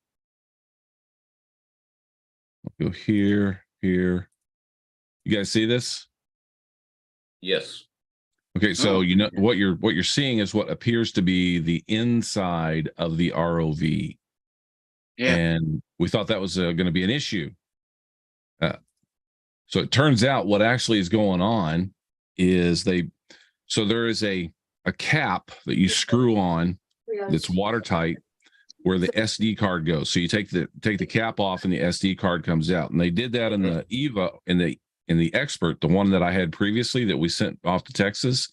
I'll go here. You guys see this? yes. Okay, so Oh. you know what you're seeing is what appears to be the inside of the ROV. Yeah. And we thought that was going to be an issue. So it turns out what actually is going on is there is a cap that you screw on that's watertight where the SD card goes. So you take the cap off and the SD card comes out. And they did that in the Eva in the Expert, the one that I had previously that we sent off to Texas,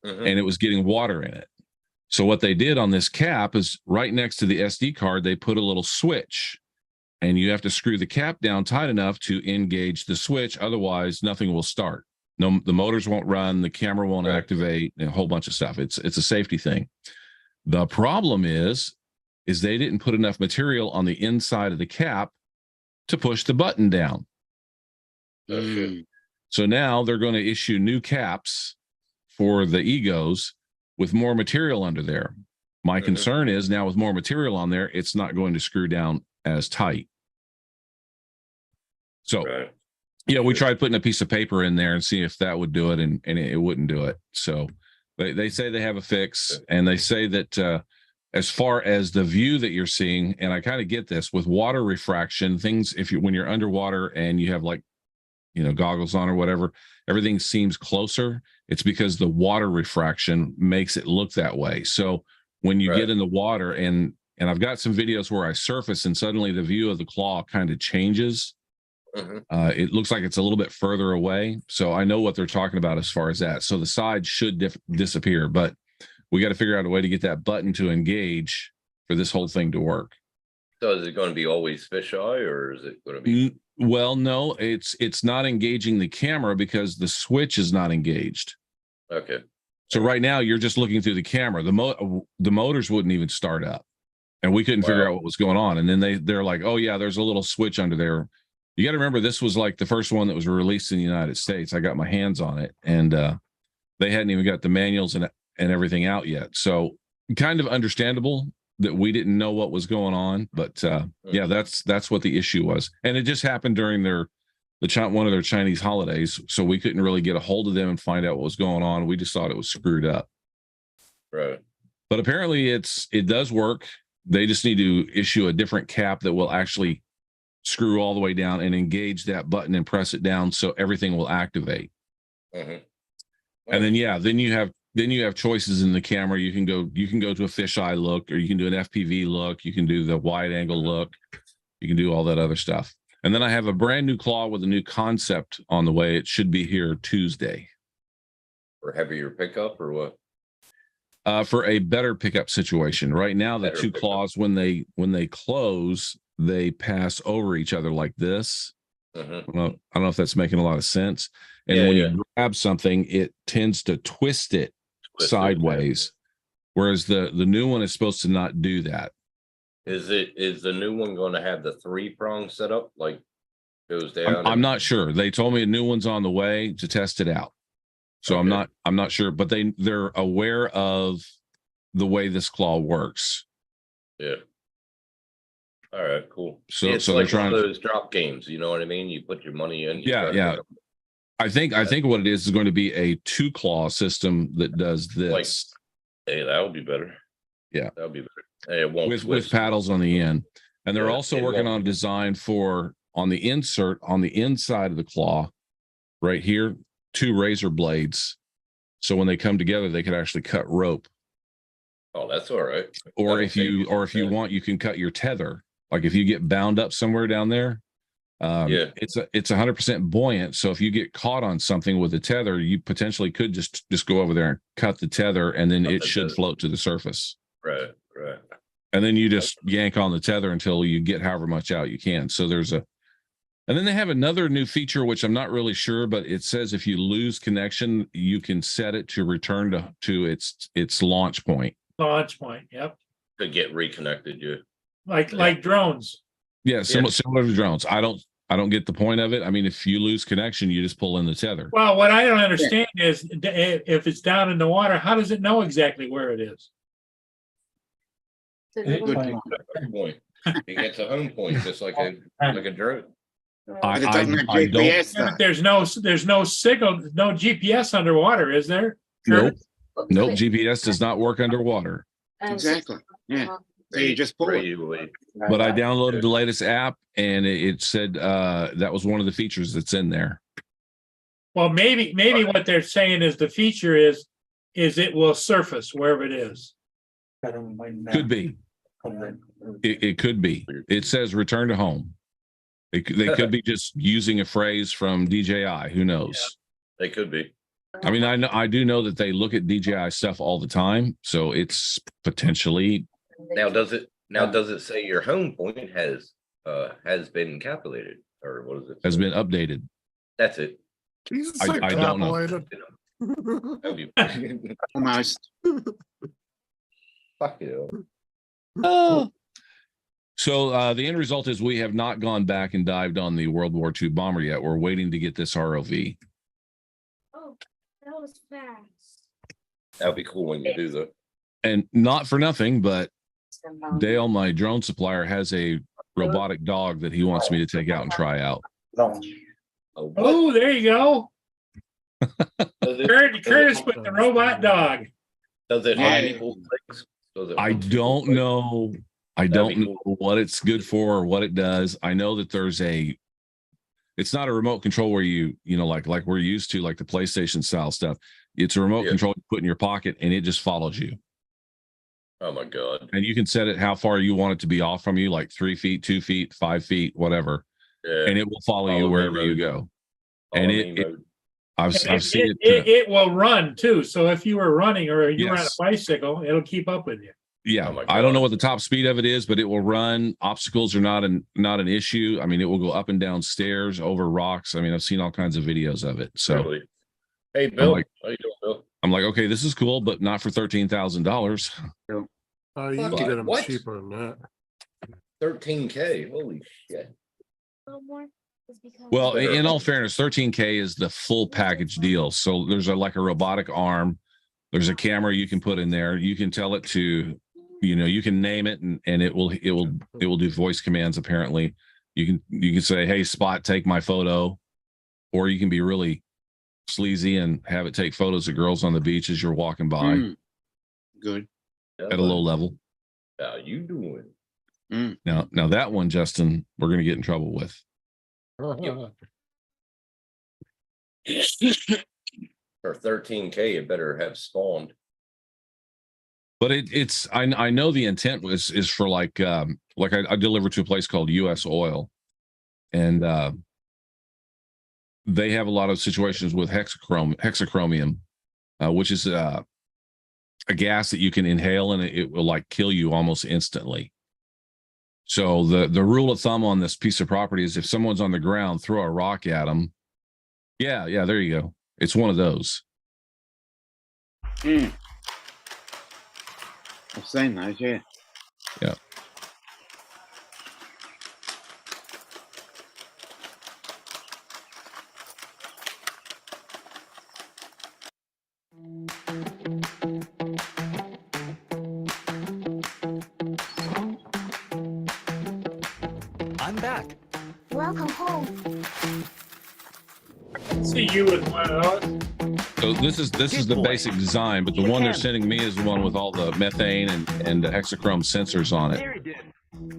Mhm. and it was getting water in it. So what they did on this cap is right next to the SD card, they put a little switch, and you have to screw the cap down tight enough to engage the switch. Otherwise, nothing will start. No, the motors won't run, the camera won't Right. activate, and a whole bunch of stuff. It's a safety thing. The problem is they didn't put enough material on the inside of the cap to push the button down. Oh, shit. Mm. So now they're going to issue new caps for the Egos with more material under there. My Mhm. concern is now with more material on there, it's not going to screw down as tight. So Right. yeah, we tried putting a piece of paper in there and see if that would do it, and it wouldn't do it. So they say they have a fix, and they say that as far as the view that you're seeing, and I kind of get this with water refraction, things when you're underwater and you have goggles on or whatever, everything seems closer. It's because the water refraction makes it look that way. So when you Right. get in the water, and I've got some videos where I surface and suddenly the view of the claw kind of changes. Mhm. It looks like it's a little bit further away. So I know what they're talking about as far as that. So the side should disappear, but we got to figure out a way to get that button to engage for this whole thing to work. So is it going to be always fisheye, or is it going to be? Well, no, it's not engaging the camera because the switch is not engaged. Okay. So right now you're just looking through the camera. The motors wouldn't even start up, and we couldn't figure Wow. out what was going on. And then they're like, oh yeah, there's a little switch under there. You got to remember, this was like the first one that was released in the United States. I got my hands on it, and they hadn't even got the manuals and everything out yet. So kind of understandable that we didn't know what was going on, but yeah, that's what the issue was. And it just happened during one of their Chinese holidays, so we couldn't really get a hold of them and find out what was going on. We just thought it was screwed up. Right. But apparently it does work. They just need to issue a different cap that will actually screw all the way down and engage that button and press it down so everything will activate. Mhm. And then then you have choices in the camera. You can go to a fisheye look, or you can do an FPV look, you can do the wide angle look, you can do all that other stuff. And then I have a brand new claw with a new concept on the way. It should be here Tuesday. For heavier pickup or what? For a better pickup situation. Right now, the Better two pickup. claws, when they close, they pass over each other like this. Mhm. Well, I don't know if that's making a lot of sense. And Yeah, when yeah. you grab something, it tends to twist it Twist it, sideways. Whereas the new one is supposed to not do that. Is the new one going to have the 3-prong setup like goes down? I'm not sure. They told me a new one's on the way to test it out. So Okay. I'm not sure, but they're aware of the way this claw works. Yeah. All right, cool. So It's so they're like one trying of to, those drop games, you know what I mean? You put your money in. you Yeah, try to yeah. pick up. I think what it is going to be a 2-claw system that does this Hey, that would be better. Yeah. That would be better. Hey, it won't with twist. paddles on the end. And they're Yeah, also it working won't. on a design for on the insert on the inside of the claw right here, 2 razor blades. So when they come together, they could actually cut rope. Oh, that's all right. Or That'll if you save you. want, you can cut your tether. Like if you get bound up somewhere down there, it's 100% buoyant. So if you get caught on something with a tether, you potentially could just go over there and cut the tether, and then Cut it the should tether. float to the surface. Right. And then you just yank on the tether until you get however much out you can. So and then they have another new feature, which I'm not really sure, but it says if you lose connection, you can set it to return to its launch point. Launch point, yep. To get reconnected, yeah. Like drones. Yeah, similar to drones. I don't get the point of it. I mean, if you lose connection, you just pull in the tether. Well, what I don't understand is if it's down in the water, how does it know exactly where it is? So Good they point. Home point. It gets a home point, just like a drone. will- I- But it doesn't have I don't- GPS Yeah, though. but there's no signal, no GPS underwater, is there? Nope. but Nope. click GPS does not work underwater. and Exactly. Yeah. uh, So you just pull it. Regulate. But I downloaded the latest app, and it said that was one of the features that's in there. Well, maybe what they're saying is the feature is it will surface wherever it is. Could be. It could be. It says return to home. They could be just using a phrase from DJI. Who knows? They could be. I mean, I do know that they look at DJI stuff all the time, so it's potentially. Now does it say your home point has been calculated, or what is it? Has been updated. That's it. Jesus, I don't know. That'd be Almost. fuck you. So the end result is we have not gone back and dived on the World War II bomber yet. We're waiting to get this ROV. Oh, that was fast. That'd be cool when you do that. And not for nothing, but Dale, my drone supplier, has a robotic dog that he wants me to take out and try out. Oh, what? Oh, there you go. Does it, Curtis with the robot dog. does it Yeah. hide people's things? Does it I hide don't people's know. I That'd don't be know what it's good for or what it does. I know that it's not a remote control where you know, like we're used to, like the PlayStation style stuff. It's a remote Yeah. control you put in your pocket and it just follows you. things? Oh my god. And you can set it how far you want it to be off from you, like 3 feet, 2 feet, 5 feet, whatever. Yeah. And it will follow Follow you me wherever you mode. go. Follow and me it- mode. I've seen it. It will run too. So if you were running or you were on a Yes. bicycle, it'll keep up with you. Yeah, Oh my I don't know God. what the top speed of it is, but it will run. Obstacles are not an issue. I mean, it will go up and down stairs, over rocks. I mean, I've seen all kinds of videos of it. So Really. Hey Bill, like- how you doing, Bill? I'm like, okay, this is cool, but not for $13,000. You can What? get them What? cheaper than that. 13K. Holy shit. little more is because Well, in all fairness, 13K is the full package deal. So there's like a robotic arm. There's a camera you can put in there. You can tell it to, you can name it and it will do voice commands. Apparently, you can say, "Hey, Spot, take my photo," or you can be really sleazy and have it take photos of girls on the beach as you're walking by Mm. Good. Yeah, at a low level. How you doing? Now that one, Justin, we're going to get in trouble with. For 13K, it better have spawned. But I know the intent is for like I delivered to a place called US Oil, and they have a lot of situations with hexachromium, which is a gas that you can inhale and it will like kill you almost instantly. So the rule of thumb on this piece of property is if someone's on the ground, throw a rock at them. Yeah, there you go. It's one of those. I've seen those, yeah. Yeah. I'm back. Welcome home. See you with one of those. So this is the basic design, but the one they're sending me is the one with all the methane and the hexachrome sensors on it. Very good.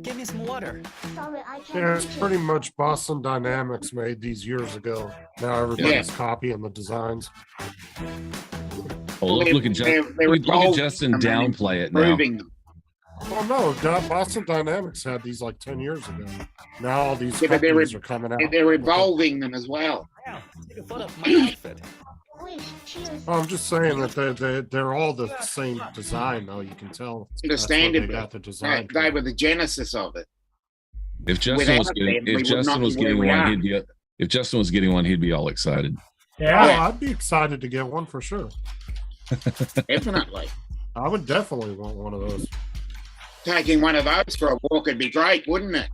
Give me some water. Sorry, I can't. Yeah, it's reach it. pretty much Boston Dynamics made these years ago. Now everybody's copying the designs. Oh, look at Justin. They're Look at evolving Justin them and downplay it now. improving them. Oh no, Boston Dynamics had these like 10 years ago. Now all these Yeah, but companies are coming out. They're evolving them as well. Now, take a photo of my outfit. Please, cheers. I'm just saying that they're all the same design though. You can tell. That's where Understandably, they got the design. they were the genesis of it. If Justin was Without getting, them, we if would Justin not was be where getting we one, are. he'd be. If Justin was getting one, he'd be all excited. Oh, Yeah. I'd be excited to get one for sure. Definitely. I would definitely want one of those. Taking one of those for a walk would be great, wouldn't it?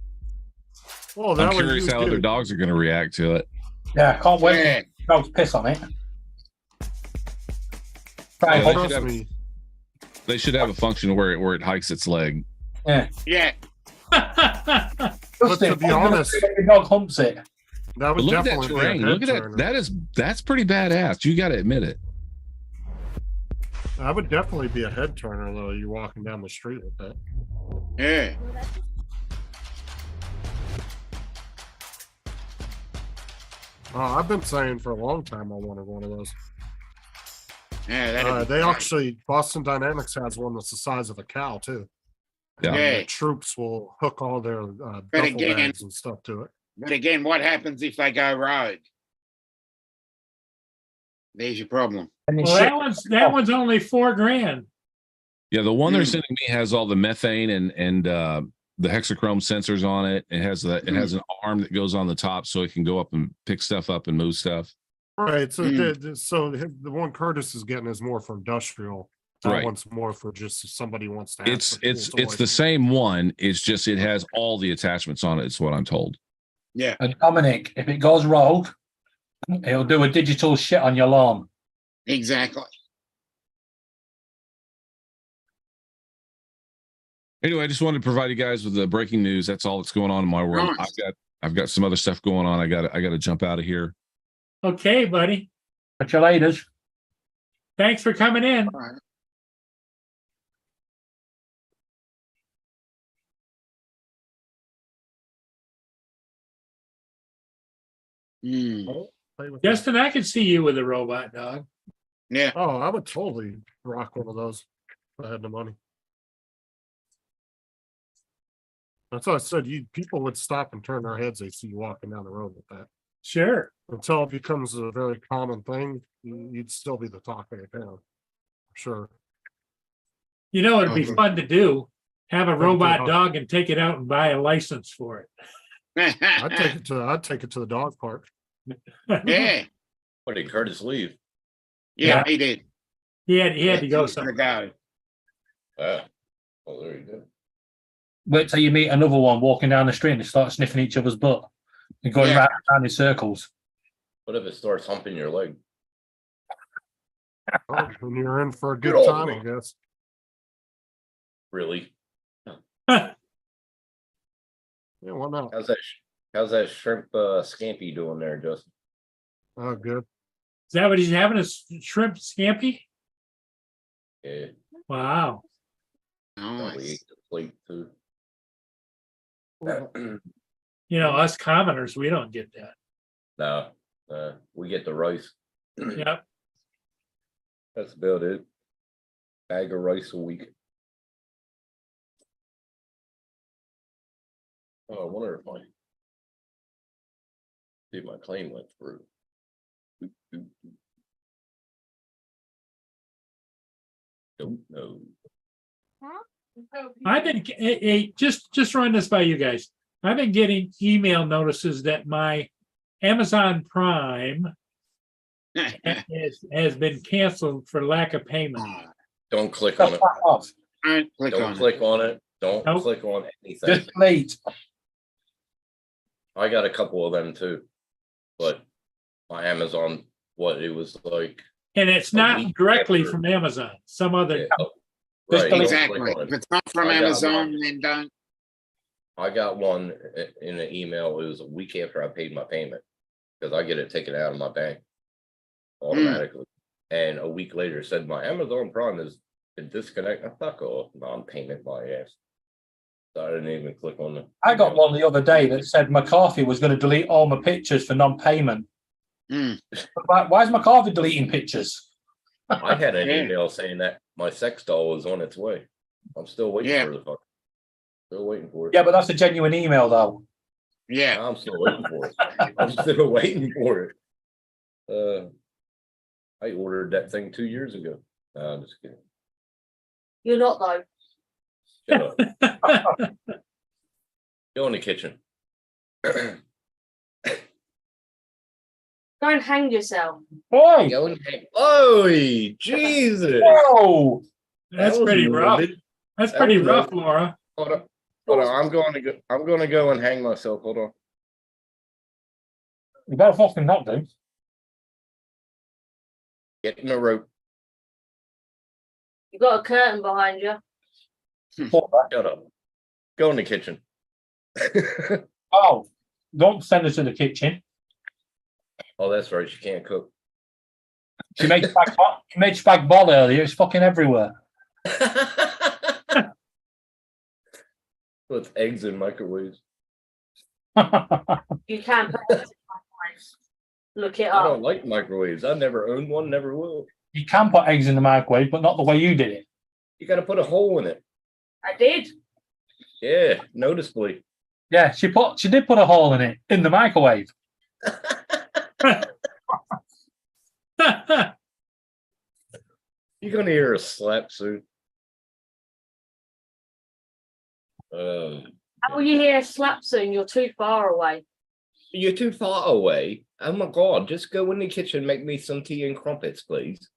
Well, I'm that would curious use how other good. dogs are going to react to it. Yeah, I can't wait. Yeah. Dogs piss on it. Try and Yeah, hold- they should Trust have- me, They should have a function where it hikes its leg. Yeah. But Just to it, be honest, the dog humps it. that But would look at that definitely be a terrain. head Look at that. turner. That's pretty badass. You got to admit it. That would definitely be a head turner though. You're walking down the street with that. Yeah. I've been saying for a long time I wanted one of those. Yeah. that'd be They great. actually, Boston Dynamics has one that's the size of a cow too. Yeah. And Yeah. the troops will hook all their duffel again- bags and stuff to it. But again, what happens if they go rogue? There's your problem. And then Well, shit. that one's only $4,000. Yeah, the one they're Mm. sending me has all the methane and the hexachrome sensors on it. It has it has an arm that goes on the top so it can go up and pick stuff up and move stuff. Right. So, Mm. the one Curtis is getting is more for industrial. That Right. one's more for just if somebody wants to. have It's some cool it's toys. the same one. It's just it has all the attachments on it. It's what I'm told. Yeah. And Dominic, if it goes rogue, it'll do a digital shit on your lawn. Exactly. Anyway, I just wanted to provide you guys with the breaking news. That's all that's going on in my world. Nice. I've got some other stuff going on. I got to jump out of here. Okay, buddy. Catch you later. Thanks for coming in. All right. Play with that. Justin, I could see you with a robot dog. Yeah. Oh, I would totally rock one of those if I had the money. That's what I said. People would stop and turn their heads. They see you walking down the road with that. Sure. Until it becomes a very common thing, you'd still be the talk of the town. Sure. You know, it'd be Okay. fun to do. Have a Take it robot out. dog and take it out and buy a license for it. I'd take it to the dog park. Yeah. What did Curtis leave? Yeah, he did. He had to go He's somewhere. gonna go. Ah, well, there you go. Wait till you meet another one walking down the street and they start sniffing each other's butt and going Yeah. round in circles. What if it starts humping your leg? Oh, and you're in for a good Good old time, I man. guess. Really? Yeah, why not? How's that shrimp scampi doing there, Justin? Oh, good. Is that what he's having, a shrimp scampi? Yeah, Wow. probably Nice. ate the plate too. You know, us commoners, we don't get that. No, we get the rice. Yep. That's about it. Bag of rice a week. Oh, I wonder if see if my claim went through. Don't know. I've been just run this by you guys. I've been getting email notices that my Amazon Prime has been canceled for lack of payment. Don't click on it. Off. Don't click Don't on click on it. Don't Nope. click on anything. Just delete. I got a couple of them too. But my Amazon, it was like. And it's A not week directly after. from Amazon, some other. Yeah, Just right, don't exactly. click on If it. it's not from I got Amazon, one. then don't. I got one in an email. It was a week after I paid my payment because I get it taken out of my bank automatically. And a week later it said my Amazon Prime is disconnected. Fuck off, non-payment my ass. So I didn't even click on it. I got one the other day that said McCarthy was going to delete all my pictures for non-payment. Mm. Why is McCarthy deleting pictures? I had an Yeah. email saying that my sex doll was on its way. I'm still waiting Yeah. for the fuck. Still waiting for it. Yeah, but that's a genuine email, though. Yeah. I'm still waiting for it. I'm still waiting for it. I ordered that thing 2 years ago. No, I'm just kidding. You're not though. Shut up. Go in the kitchen. Go and hang yourself. Boy, Go and hang. Oh, Jesus. whoa! That's That was pretty rough. morbid. That's That pretty was rough, rough. Laura. Hold on. Hold on. I'm going to go and hang myself. Hold on. You better fucking not do. Get in the rope. You've got a curtain behind you. Fuck that. Shut up. Go in the kitchen. Oh, don't send her to the kitchen. Oh, that's right. She can't cook. She made spag bol earlier. It's fucking everywhere. Put eggs in microwaves. You can put it in my place. Look it I up. don't like microwaves. I've never owned one, never will. You can put eggs in the microwave, but not the way you did it. You got to put a hole in it. I did. Yeah, noticeably. Yeah, she did put a hole in it in the microwave. You're going to hear a slap soon. How will you hear a slap soon? You're too far away. You're too far away. Oh my God, just go in the kitchen, make me some tea and crumpets, please.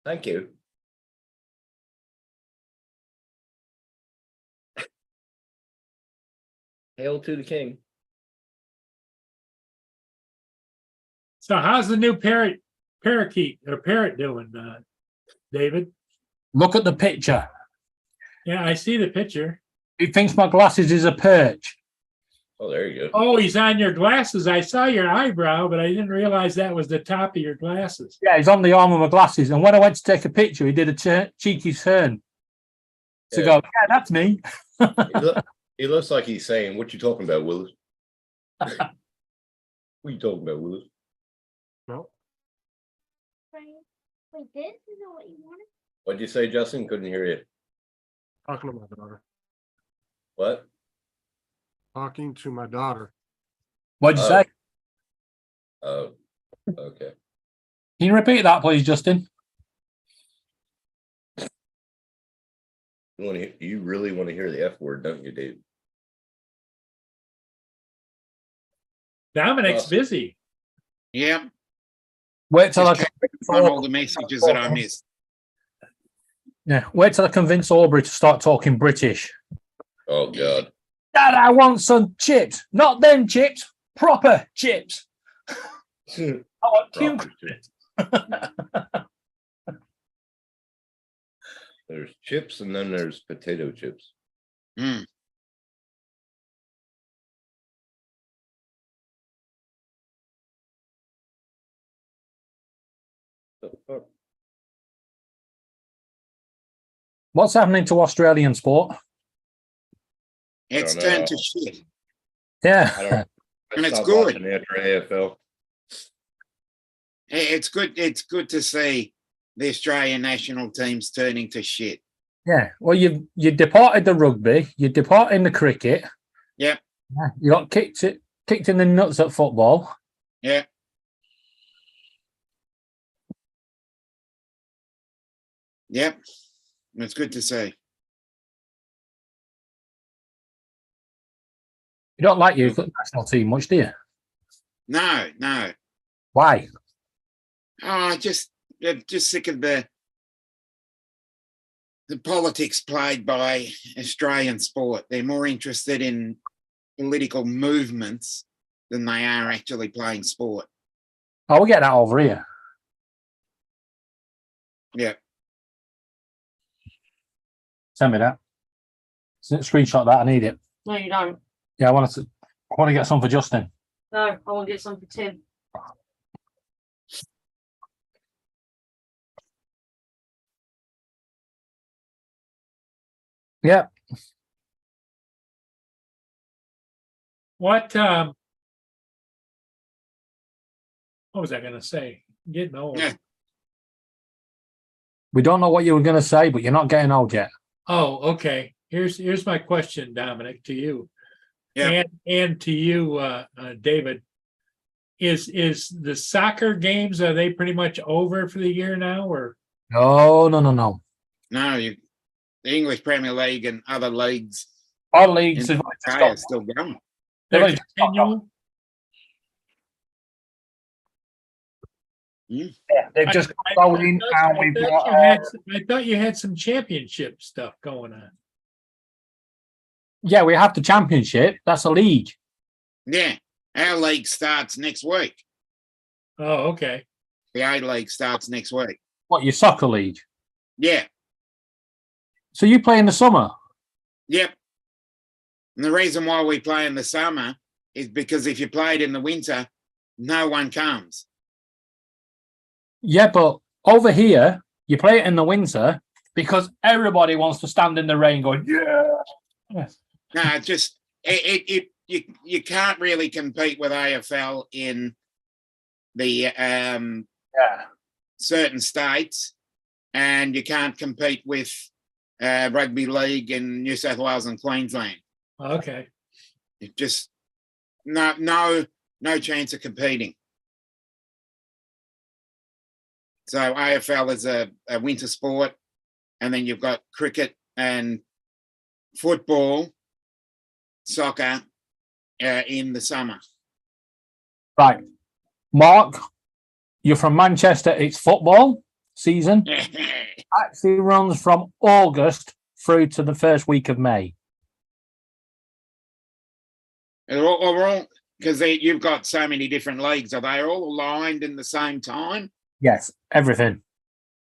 Thank you. Hail to the king. So how's the new parakeet doing, David? Look at the picture. Yeah, I see the picture. He thinks my glasses is a perch. Oh, there you go. Oh, he's on your glasses. I saw your eyebrow, but I didn't realize that was the top of your glasses. Yeah, he's on the arm of my glasses. And when I went to take a picture, he did a cheeky turn to Yeah. go, yeah, that's me. He looks like he's saying, "What you talking about, Willis? What you talking about, Willis?" Wait, this isn't what you wanted? What'd you say, Justin? Couldn't hear you. Talking to my daughter. What? Talking to my daughter. What'd you Oh. say? Oh, okay. Can you repeat that, please, Justin? You really want to hear the F word, don't you, Dave? Dominic's Awesome. busy. Yep. Wait till I Just on all the messages that I missed. wait till I convince Aubrey to start talking British. Oh God. Dad, I want some chips. Not them chips, proper chips. I want cute. There's chips and then there's potato chips. Mm. The fuck? What's happening to Australian sport? It's Don't know. turned to shit. Yeah. I don't. I And it's stopped good. watching after AFL. It's good. It's good to see the Australian national teams turning to shit. Yeah. Well, you departed the rugby, you departed the cricket. Yep. Yeah. You got kicked in the nuts at football. Yeah. Yep. It's good to see. You don't like your national team much, do you? No, no. Why? Oh, just sick of the politics played by Australian sport. They're more interested in political movements than they are actually playing sport. Oh, we get that over here. Yeah. Send me that. Screenshot that. I need it. No, you don't. Yeah, I want to get some for Justin. No, I want to get some for Tim. Yeah. What was I gonna say? Getting old. Yeah. We don't know what you were going to say, but you're not getting old yet. Oh, okay. Here's my question, Dominic, to you. Yeah. And to you, David. Is the soccer games, are they pretty much over for the year now, or? No. No, the English Premier League and other leagues Our in leagues the have UK are still going. They've They're only just stopped continuing? they've just I going thought- and we've I got. thought you had- I thought you had some championship stuff going on. Yeah, we have the championship. That's a league. Yeah. Our league starts next week. Oh, okay. The A League starts next week. What, your soccer league? Yeah. So you play in the summer? Yep. And the reason why we play in the summer is because if you played in the winter, no one comes. Yeah, but over here, you play it in the winter because everybody wants to stand in the rain going, yeah. No, it just you can't really compete with AFL in the Yeah. certain states, and you can't compete with rugby league in New South Wales and Queensland. Okay. It just no chance of competing. So AFL is a winter sport, and then you've got cricket and football, soccer in the summer. Right. Mark, you're from Manchester. It's football season. Actually runs from August through to the first week of May. Because you've got so many different leagues. Are they all aligned in the same time? Yes, everything.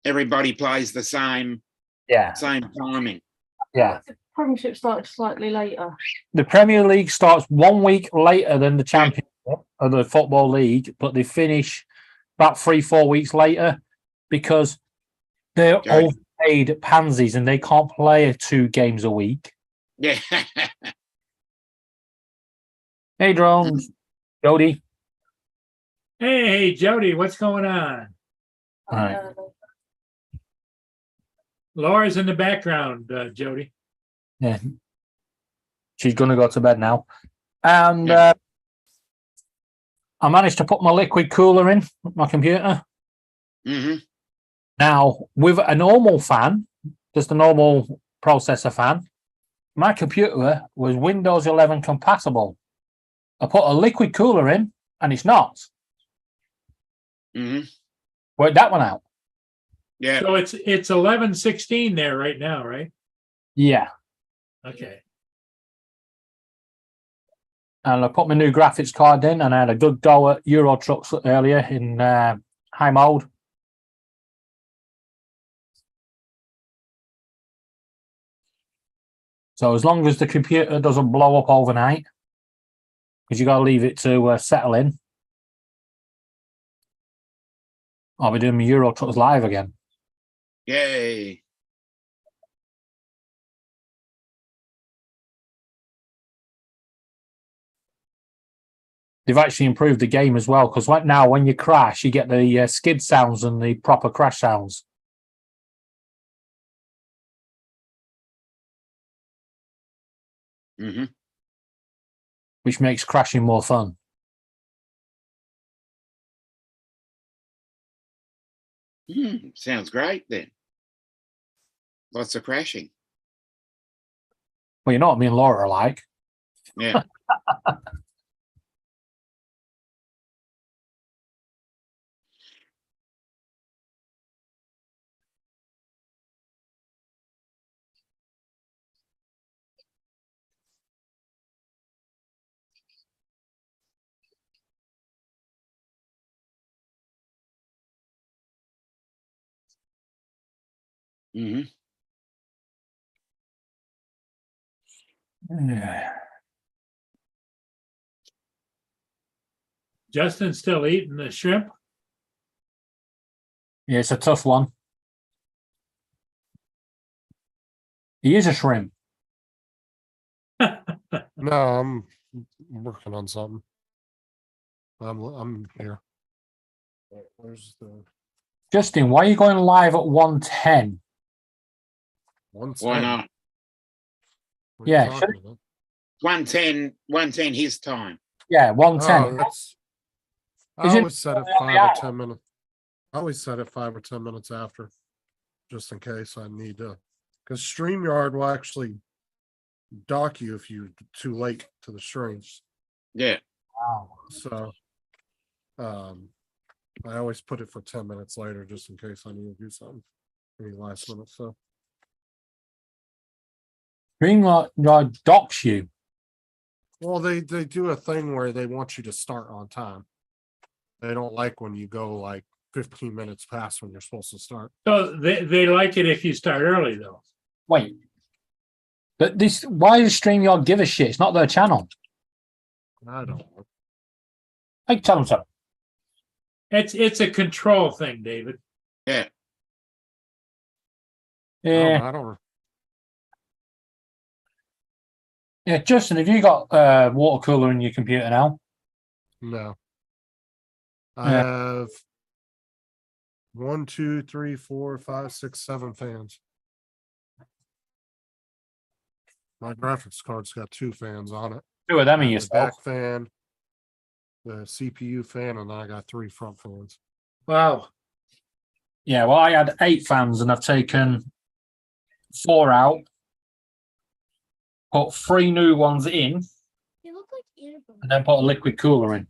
Everybody plays the same Yeah. timing. Yeah. The Premiership started slightly later. The Premier League starts 1 week later than the Championship of the Football League, but they finish about 3-4 weeks later because they're Okay. overpaid pansies and they can't play 2 games a week. Yeah. Hey, Drones. Jody. Hey, Jody, what's going on? Right. Laura's in the background, Jody. Yeah. She's going to go to bed now. And Yeah. I managed to put my liquid cooler in my computer. Hmm. Now, with a normal fan, just a normal processor fan, my computer was Windows 11 compatible. I put a liquid cooler in, and it's not. Hmm. Worked that one out. Yeah. So it's 11:16 there right now, right? Yeah. Okay. And I put my new graphics card in, and I had a good go at Euro Trucks earlier in high mode. So as long as the computer doesn't blow up overnight, because you got to leave it to settle in, I'll be doing my Euro Trucks live again. Yay. they've actually improved the game as well. Because right now, when you crash, you get the skid sounds and the proper crash sounds. Hmm. Which makes crashing more fun. Sounds great then. Lots of crashing. Well, you know what me and Laura are like. Yeah. Hmm. Yeah, Justin's still eating the shrimp. it's a tough one. He is a shrimp. No, I'm working on something. I'm here. Where's the Justin, why are you going live at 1:10? one? Why not? Yeah, should 110 his time. Yeah, 1:10. Oh, that's. I Is it always set it early 5 or hour? 10 minutes. I always set it 5 or 10 minutes after, just in case I need to. Because StreamYard will actually dock you if you're too late to the streams. Yeah. Wow. So, I always put it for 10 minutes later, just in case I need to do something any last minute. So, StreamYard docks you. well, they do a thing where they want you to start on time. They don't like when you go like 15 minutes past when you're supposed to start. So they like it if you start early though. Wait. But this, why does StreamYard give a shit? It's not their channel. I don't know. Hey, tell them so. It's a control thing, David. Yeah. Yeah. I don't. Yeah, Justin, have you got water cooler in your computer now? No. I Yeah. have 1, 2, 3, 4, 5, 6, 7 fans. My graphics card's got 2 fans on it. Two of them I are have the yourself. back fan, the CPU fan, and then I got 3 front fans. Wow. Yeah, well, I had 8 fans and I've taken 4 out, put 3 new ones in, They look like Annabelle. and then put a liquid cooler in.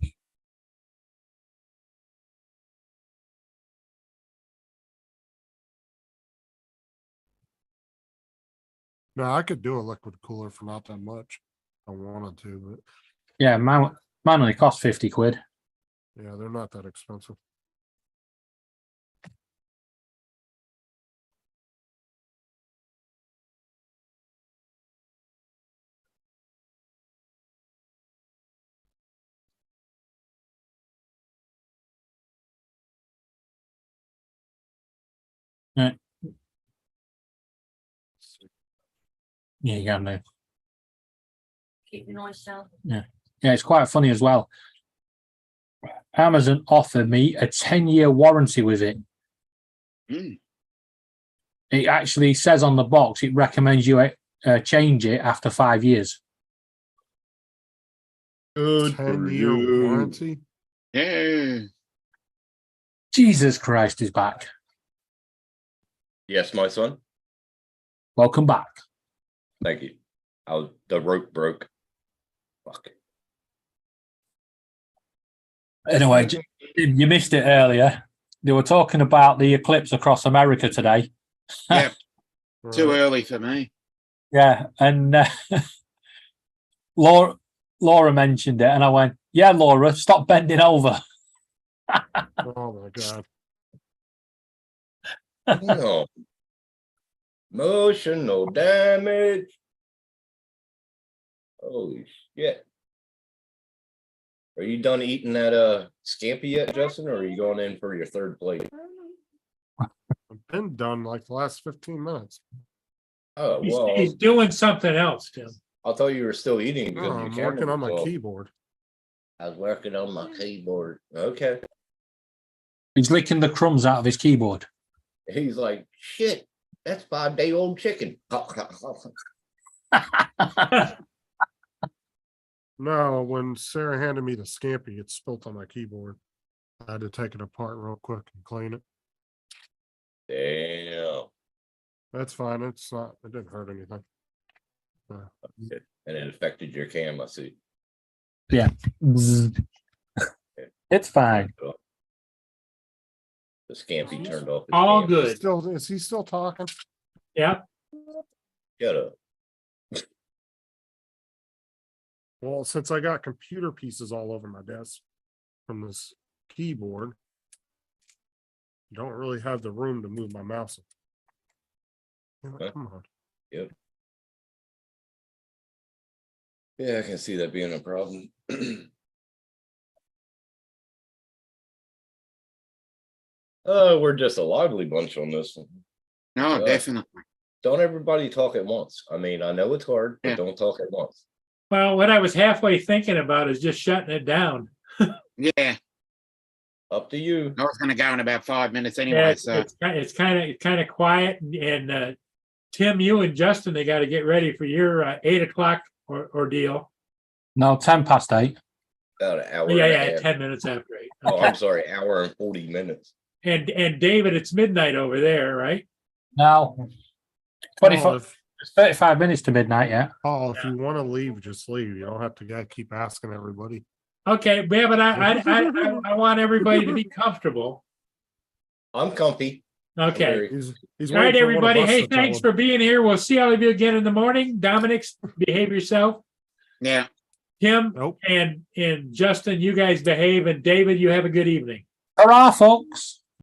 No, I could do a liquid cooler for not that much. I wanted to, Yeah, mine only cost 50 quid. but yeah, they're not that expensive. Yeah, you can do. Keep the noise down. Yeah, it's quite funny as well. Amazon offered me a 10-year warranty with it. Mm. It actually says on the box it recommends you change it after 5 years. Good 10-year warranty. Yeah. Jesus Christ is back. Yes, my son. Welcome back. Thank you. The rope broke. Fuck. Anyway, you missed it earlier. They were talking about the eclipse across America today. Yep. Too Right. early for me. Yeah, and Laura mentioned it, and I went, "Yeah, Laura, stop bending over." Oh my god. No. Emotional damage. Holy shit. Are you done eating that scampi yet, Justin, or are you going in for your third plate? I don't know. I've been done like the last 15 minutes. Oh, He's, well, he's doing something else, Tim. I thought you were still eating No, because I'm your working camera on my was off. keyboard. I was working on my keyboard. Okay. He's licking the crumbs out of his keyboard. He's like, shit, that's 5-day-old chicken. No, when Sarah handed me the Scampi, it spilt on my keyboard. I had to take it apart real quick and clean it. Damn. That's fine. It's not, it didn't hurt anything. And it affected your cam, I see. Bzzz. It's fine. The Scampy turned off. his All cam. good. Still, is he still talking? Yeah, Shut up. Well, since I got computer pieces all over my desk from this keyboard, I don't really have the room to move my mouse. Huh? Come on. Yeah, I can see that being a problem. We're just a lively bunch on this one. No, Uh, definitely. Don't everybody talk at once. I mean, I know it's hard, but Yeah. don't talk at once. well, what I was halfway thinking about is just shutting it down. Yeah, Up to you. I was going to go in about 5 minutes Yeah, anyway. it's, So it's kind of quiet, and Tim, you and Justin, they got to get ready for your 8 o'clock ordeal. No, 8:10. About an hour. Yeah, and a yeah, half. 10 minutes after 8. Oh, Okay. I'm sorry, hour and 40 minutes. And David, it's midnight over there, right? No. Paul, 25, if, 35 minutes to midnight, yeah. Paul, if you want to leave, just leave. You don't have to keep asking everybody. Okay, yeah, but I want everybody to be comfortable. I'm comfy. Okay. Very- He's All right, waiting for one of everybody. us Hey, to tell thanks him. for being here. We'll see all of you again in the morning. Dominic, behave yourself. yeah. Tim Nope. and Justin, you guys behave. And David, you have a good evening. Hurrah, folks.